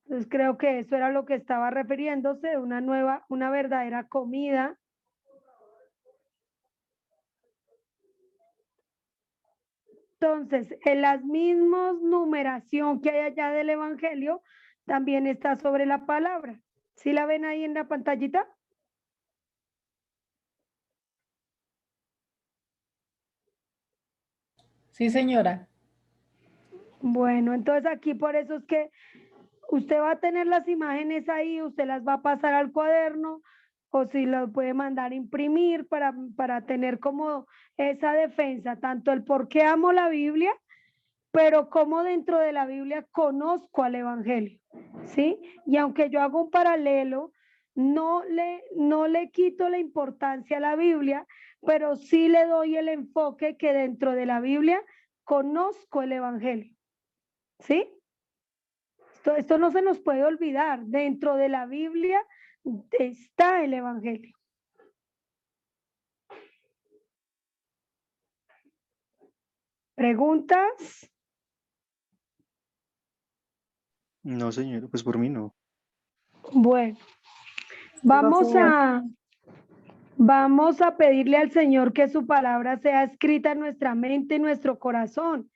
Entonces creo que eso era lo que estaba refiriéndose, una verdadera comida. Entonces, en las mismas numeración que hay allá del Evangelio, también está sobre la palabra. ¿Sí la ven ahí en la pantallita? Sí, señora. Bueno, entonces aquí por eso es que usted va a tener las imágenes ahí, usted las va a pasar al cuaderno, o si lo puede mandar a imprimir para tener como esa defensa, tanto el por qué amo la Biblia, pero como dentro de la Biblia conozco al Evangelio, ¿sí? Y aunque yo hago un paralelo, no le quito la importancia a la Biblia, pero sí le doy el enfoque que dentro de la Biblia conozco el Evangelio, ¿sí? Esto no se nos puede olvidar, dentro de la Biblia está el Evangelio. ¿Preguntas? No, señor, pues por mí no. Bueno, vamos a pedirle al Señor que su palabra sea escrita en nuestra mente y nuestro corazón,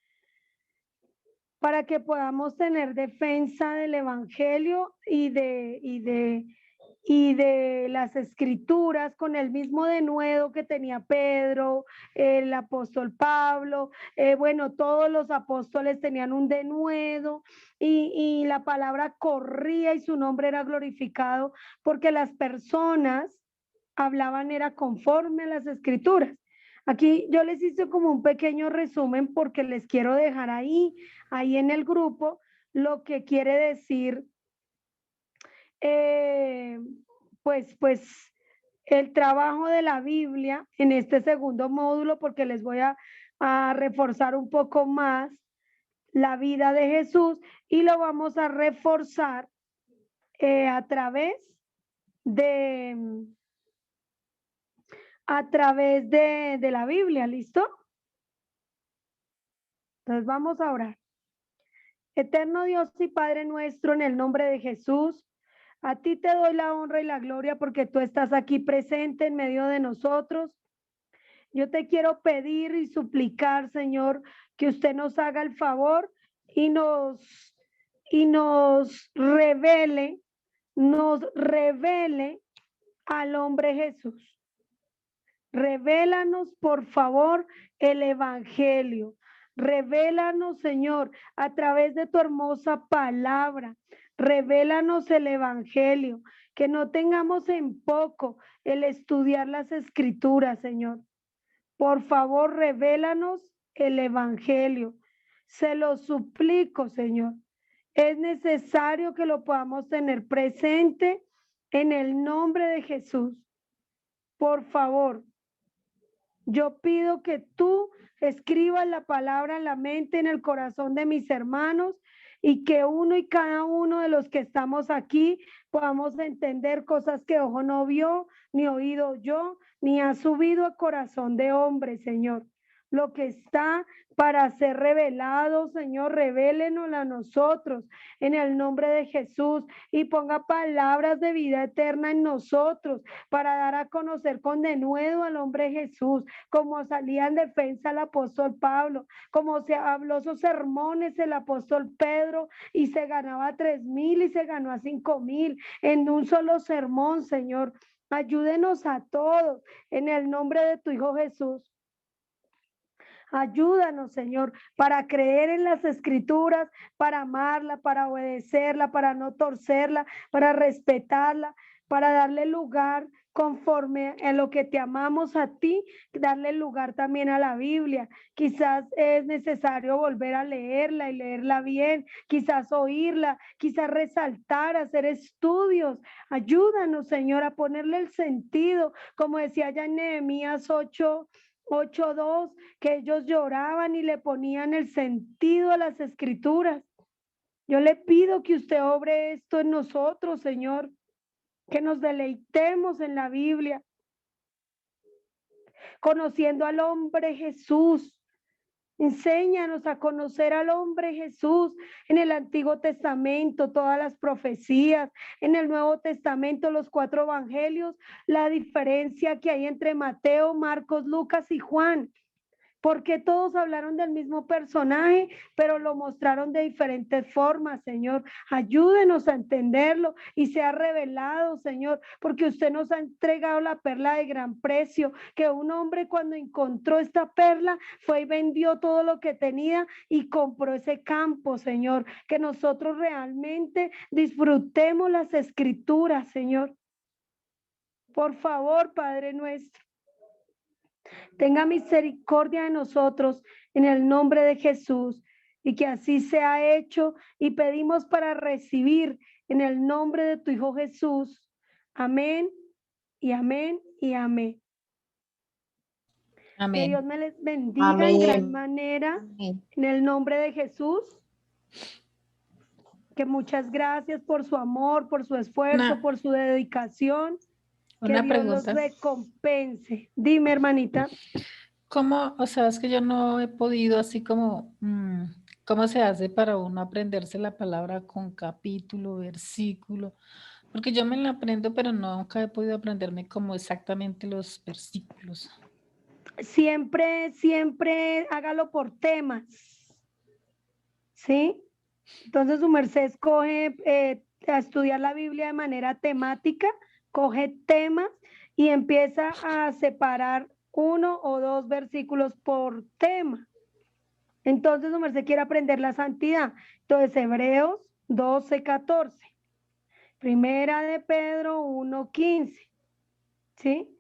para que podamos tener defensa del Evangelio y de las Escrituras con el mismo denuedo que tenía Pedro, el apóstol Pablo, bueno, todos los apóstoles tenían un denuedo y la palabra corría y su nombre era glorificado porque las personas hablaban era conforme a las Escrituras. Aquí yo les hice como un pequeño resumen porque les quiero dejar ahí en el grupo lo que quiere decir pues el trabajo de la Biblia en este segundo módulo, porque les voy a reforzar un poco más la vida de Jesús y lo vamos a reforzar a través de la Biblia, ¿listo? Entonces vamos a orar. Eterno Dios y Padre nuestro, en el nombre de Jesús, a ti te doy la honra y la gloria porque tú estás aquí presente en medio de nosotros. Yo te quiero pedir y suplicar, Señor, que usted nos haga el favor y nos revele al hombre Jesús. Revélanos, por favor, el Evangelio. Revélanos, Señor, a través de tu hermosa palabra. Revélanos el Evangelio. Que no tengamos en poco el estudiar las Escrituras, Señor. Por favor, revélanos el Evangelio. Se lo suplico, Señor. Es necesario que lo podamos tener presente en el nombre de Jesús. Por favor, yo pido que tú escribas la palabra en la mente, en el corazón de mis hermanos y que uno y cada uno de los que estamos aquí podamos entender cosas que ojo no vio, ni oído yo, ni ha subido a corazón de hombre, Señor. Lo que está para ser revelado, Señor, revélenos a nosotros en el nombre de Jesús y ponga palabras de vida eterna en nosotros para dar a conocer con denuedo al hombre Jesús, como salía en defensa el apóstol Pablo, como se habló sus sermones el apóstol Pedro y se ganaba 3,000 y se ganó a 5,000 en un solo sermón, Señor. Ayúdenos a todos en el nombre de tu Hijo Jesús. Ayúdanos, Señor, para creer en las Escrituras, para amarla, para obedecerla, para no torcerla, para respetarla, para darle lugar conforme a lo que te amamos a ti, darle lugar también a la Biblia. Quizás es necesario volver a leerla y leerla bien, quizás oírla, quizás resaltar, hacer estudios. Ayúdanos, Señor, a ponerle el sentido, como decía ya en Nehemías 8:2, que ellos lloraban y le ponían el sentido a las Escrituras. Yo le pido que usted obre esto en nosotros, Señor, que nos deleitemos en la Biblia, conociendo al hombre Jesús. Enséñanos a conocer al hombre Jesús en el Antiguo Testamento, todas las profecías, en el Nuevo Testamento, los 4 evangelios, la diferencia que hay entre Mateo, Marcos, Lucas y Juan. Porque todos hablaron del mismo personaje, pero lo mostraron de diferentes formas, Señor. Ayúdenos a entenderlo y sea revelado, Señor, porque usted nos ha entregado la perla de gran precio, que un hombre cuando encontró esta perla fue y vendió todo lo que tenía y compró ese campo, Señor. Que nosotros realmente disfrutemos las Escrituras, Señor. Por favor, Padre nuestro, tenga misericordia de nosotros en el nombre de Jesús y que así sea hecho y pedimos para recibir en el nombre de tu Hijo Jesús. Amén y amén y amén. Que Amén. Dios me les bendiga en gran manera Amén. en el nombre de Jesús. Que muchas gracias por su amor, por su esfuerzo, por su dedicación. Que Una Dios los pregunta. recompense. Dime, hermanita. ¿Cómo? O sea, es que yo no he podido así como, ¿cómo se hace para uno aprenderse la palabra con capítulo, versículo? Porque yo me la aprendo, pero nunca he podido aprenderme como exactamente los versículos. Siempre hágalo por temas. ¿Sí? Entonces su merced escoge a estudiar la Biblia de manera temática, coge temas y empieza a separar 1 o 2 versículos por tema. Entonces su merced quiere aprender la santidad. Entonces Hebreos 12:14, Primera de Pedro 1:15, ¿sí?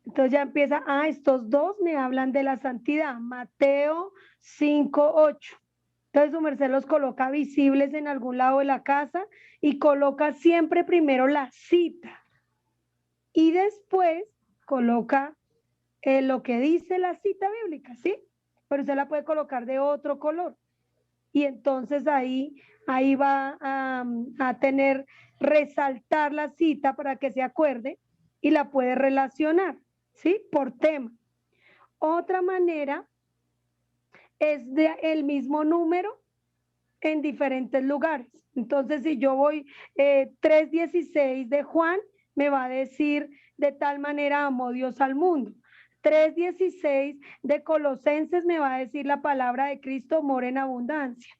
Entonces ya empieza, estos dos me hablan de la santidad. Mateo 5:8. Entonces su merced los coloca visibles en algún lado de la casa y coloca siempre primero la cita y después coloca lo que dice la cita bíblica, ¿sí? Pero usted la puede colocar de otro color y entonces ahí va a tener, resaltar la cita para que se acuerde y la puede relacionar, ¿sí? Por tema. Otra manera es el mismo número en diferentes lugares. Entonces, si yo voy 3:16 de Juan, me va a decir de tal manera amó Dios al mundo. 3:16 de Colosenses me va a decir la palabra de Cristo mora en abundancia.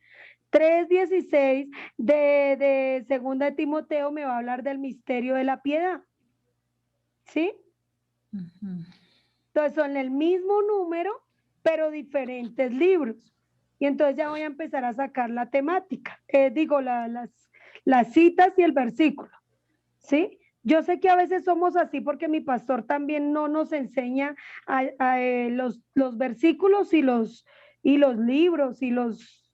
3:16 de Segunda de Timoteo me va a hablar del misterio de la piedad. ¿Sí? Entonces son el mismo número, pero diferentes libros. Y entonces ya voy a empezar a sacar la temática, las citas y el versículo, ¿sí? Yo sé que a veces somos así porque mi pastor también no nos enseña los versículos y los libros y los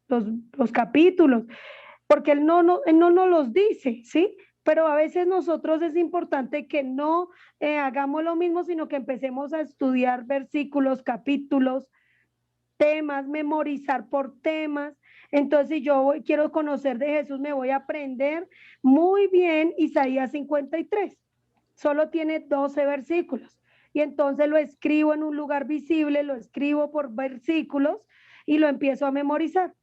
capítulos, porque él no nos los dice, ¿sí? Pero a veces nosotros es importante que no hagamos lo mismo, sino que empecemos a estudiar versículos, capítulos, temas, memorizar por temas. Entonces, si yo quiero conocer de Jesús, me voy a aprender muy bien Isaías 53. Solo tiene 12 versículos. Y entonces lo escribo en un lugar visible, lo escribo por versículos y lo empiezo a memorizar.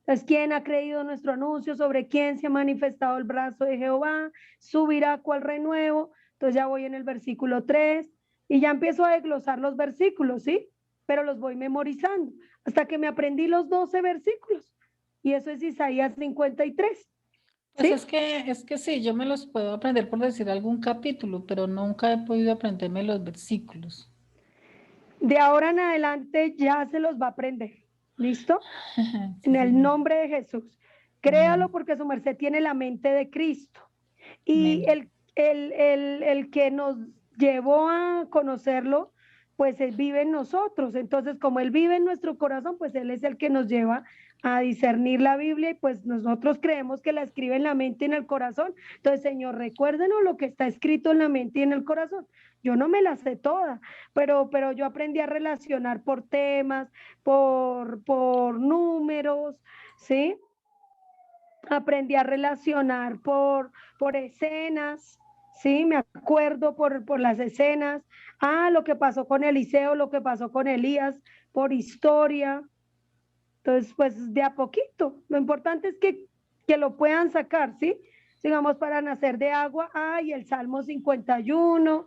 Entonces, ¿quién ha creído nuestro anuncio? ¿Sobre quién se ha manifestado el brazo de Jehová? ¿Subirá cual renuevo? Entonces ya voy en el versículo 3 y ya empiezo a desglosar los versículos, ¿sí? Pero los voy memorizando hasta que me aprendí los 12 versículos. Y eso es Isaías 53. ¿Sí? Pues es que sí, yo me los puedo aprender por decir algún capítulo, pero nunca he podido aprenderme los versículos. De ahora en adelante ya se los va a aprender. ¿Listo? Sí, en el nombre de Jesús. Créalo porque su merced tiene la mente de Cristo. Y el que nos llevó a conocerlo, pues él vive en nosotros. Entonces, como él vive en nuestro corazón, pues él es el que nos lleva a discernir la Biblia y pues nosotros creemos que la escribe en la mente y en el corazón. Entonces, Señor, recuérdenos lo que está escrito en la mente y en el corazón. Yo no me la sé toda, pero yo aprendí a relacionar por temas, por números, ¿sí? Aprendí a relacionar por escenas, ¿sí? Me acuerdo por las escenas. Lo que pasó con Eliseo, lo que pasó con Elías, por historia. Entonces, pues de a poquito. Lo importante es que lo puedan sacar, ¿sí? Digamos, para nacer de agua, y el Salmo 51.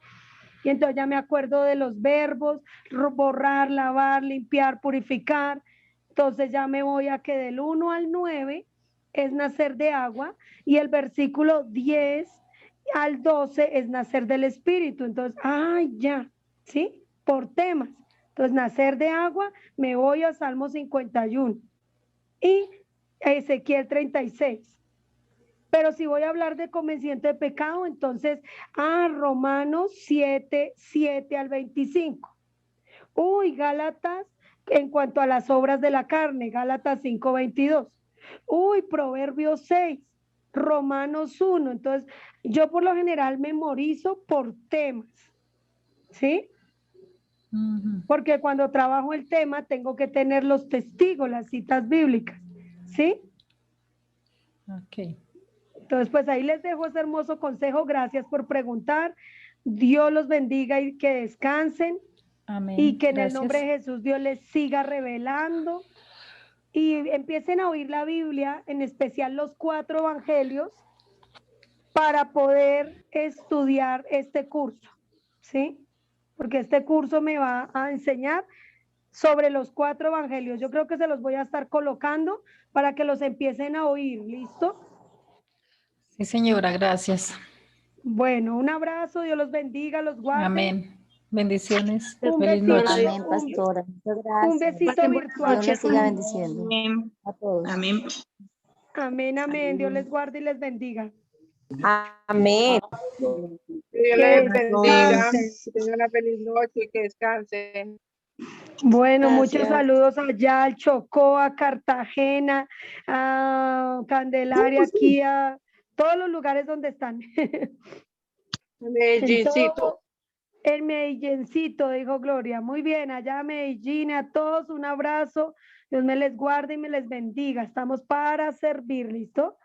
Y entonces ya me acuerdo de los verbos, borrar, lavar, limpiar, purificar. Entonces ya me voy a que del 1 al 9 es nacer de agua y el versículo 10 al 12 es nacer del Espíritu. Entonces, ya, ¿sí? Por temas. Entonces, nacer de agua, me voy a Salmo 51 y Ezequiel 36. Pero si voy a hablar de convencimiento de pecado, entonces, Romanos 7, 7 al 25. Uy, Gálatas, en cuanto a las obras de la carne, Gálatas 5, 22. Uy, Proverbios 6, Romanos 1. Entonces, yo por lo general memorizo por temas, ¿sí? Porque cuando trabajo el tema tengo que tener los testigos, las citas bíblicas, ¿sí? Ok. Entonces, pues ahí les dejo ese hermoso consejo. Gracias por preguntar. Dios los bendiga y que descansen. Amén. Y que en Gracias. el nombre de Jesús Dios les siga revelando y empiecen a oír la Biblia, en especial los 4 evangelios, para poder estudiar este curso, ¿sí? Porque este curso me va a enseñar sobre los 4 evangelios. Yo creo que se los voy a estar colocando para que los empiecen a oír, ¿listo? Sí, señora, gracias. Bueno, un abrazo, Dios los bendiga, los guarde. Amén. Bendiciones. Un Feliz besito, noche. Amén, pastora. Muchas gracias. un besito Dios virtual. les siga bendiciendo Amén. a todos. Amén. Amén, amén. Dios les guarde y les bendiga. Amén. Dios Que les bendiga. descansen. Que tengan una feliz noche y que descansen. Bueno, muchos Gracias. saludos allá al Chocó, a Cartagena, a Candelaria, aquí a todos los lugares donde están. Medellincito. El Medellincito, dijo Gloria. Muy bien, allá a Medellín, a todos un abrazo. Dios me les guarde y me les bendiga. Estamos para servir, ¿listo?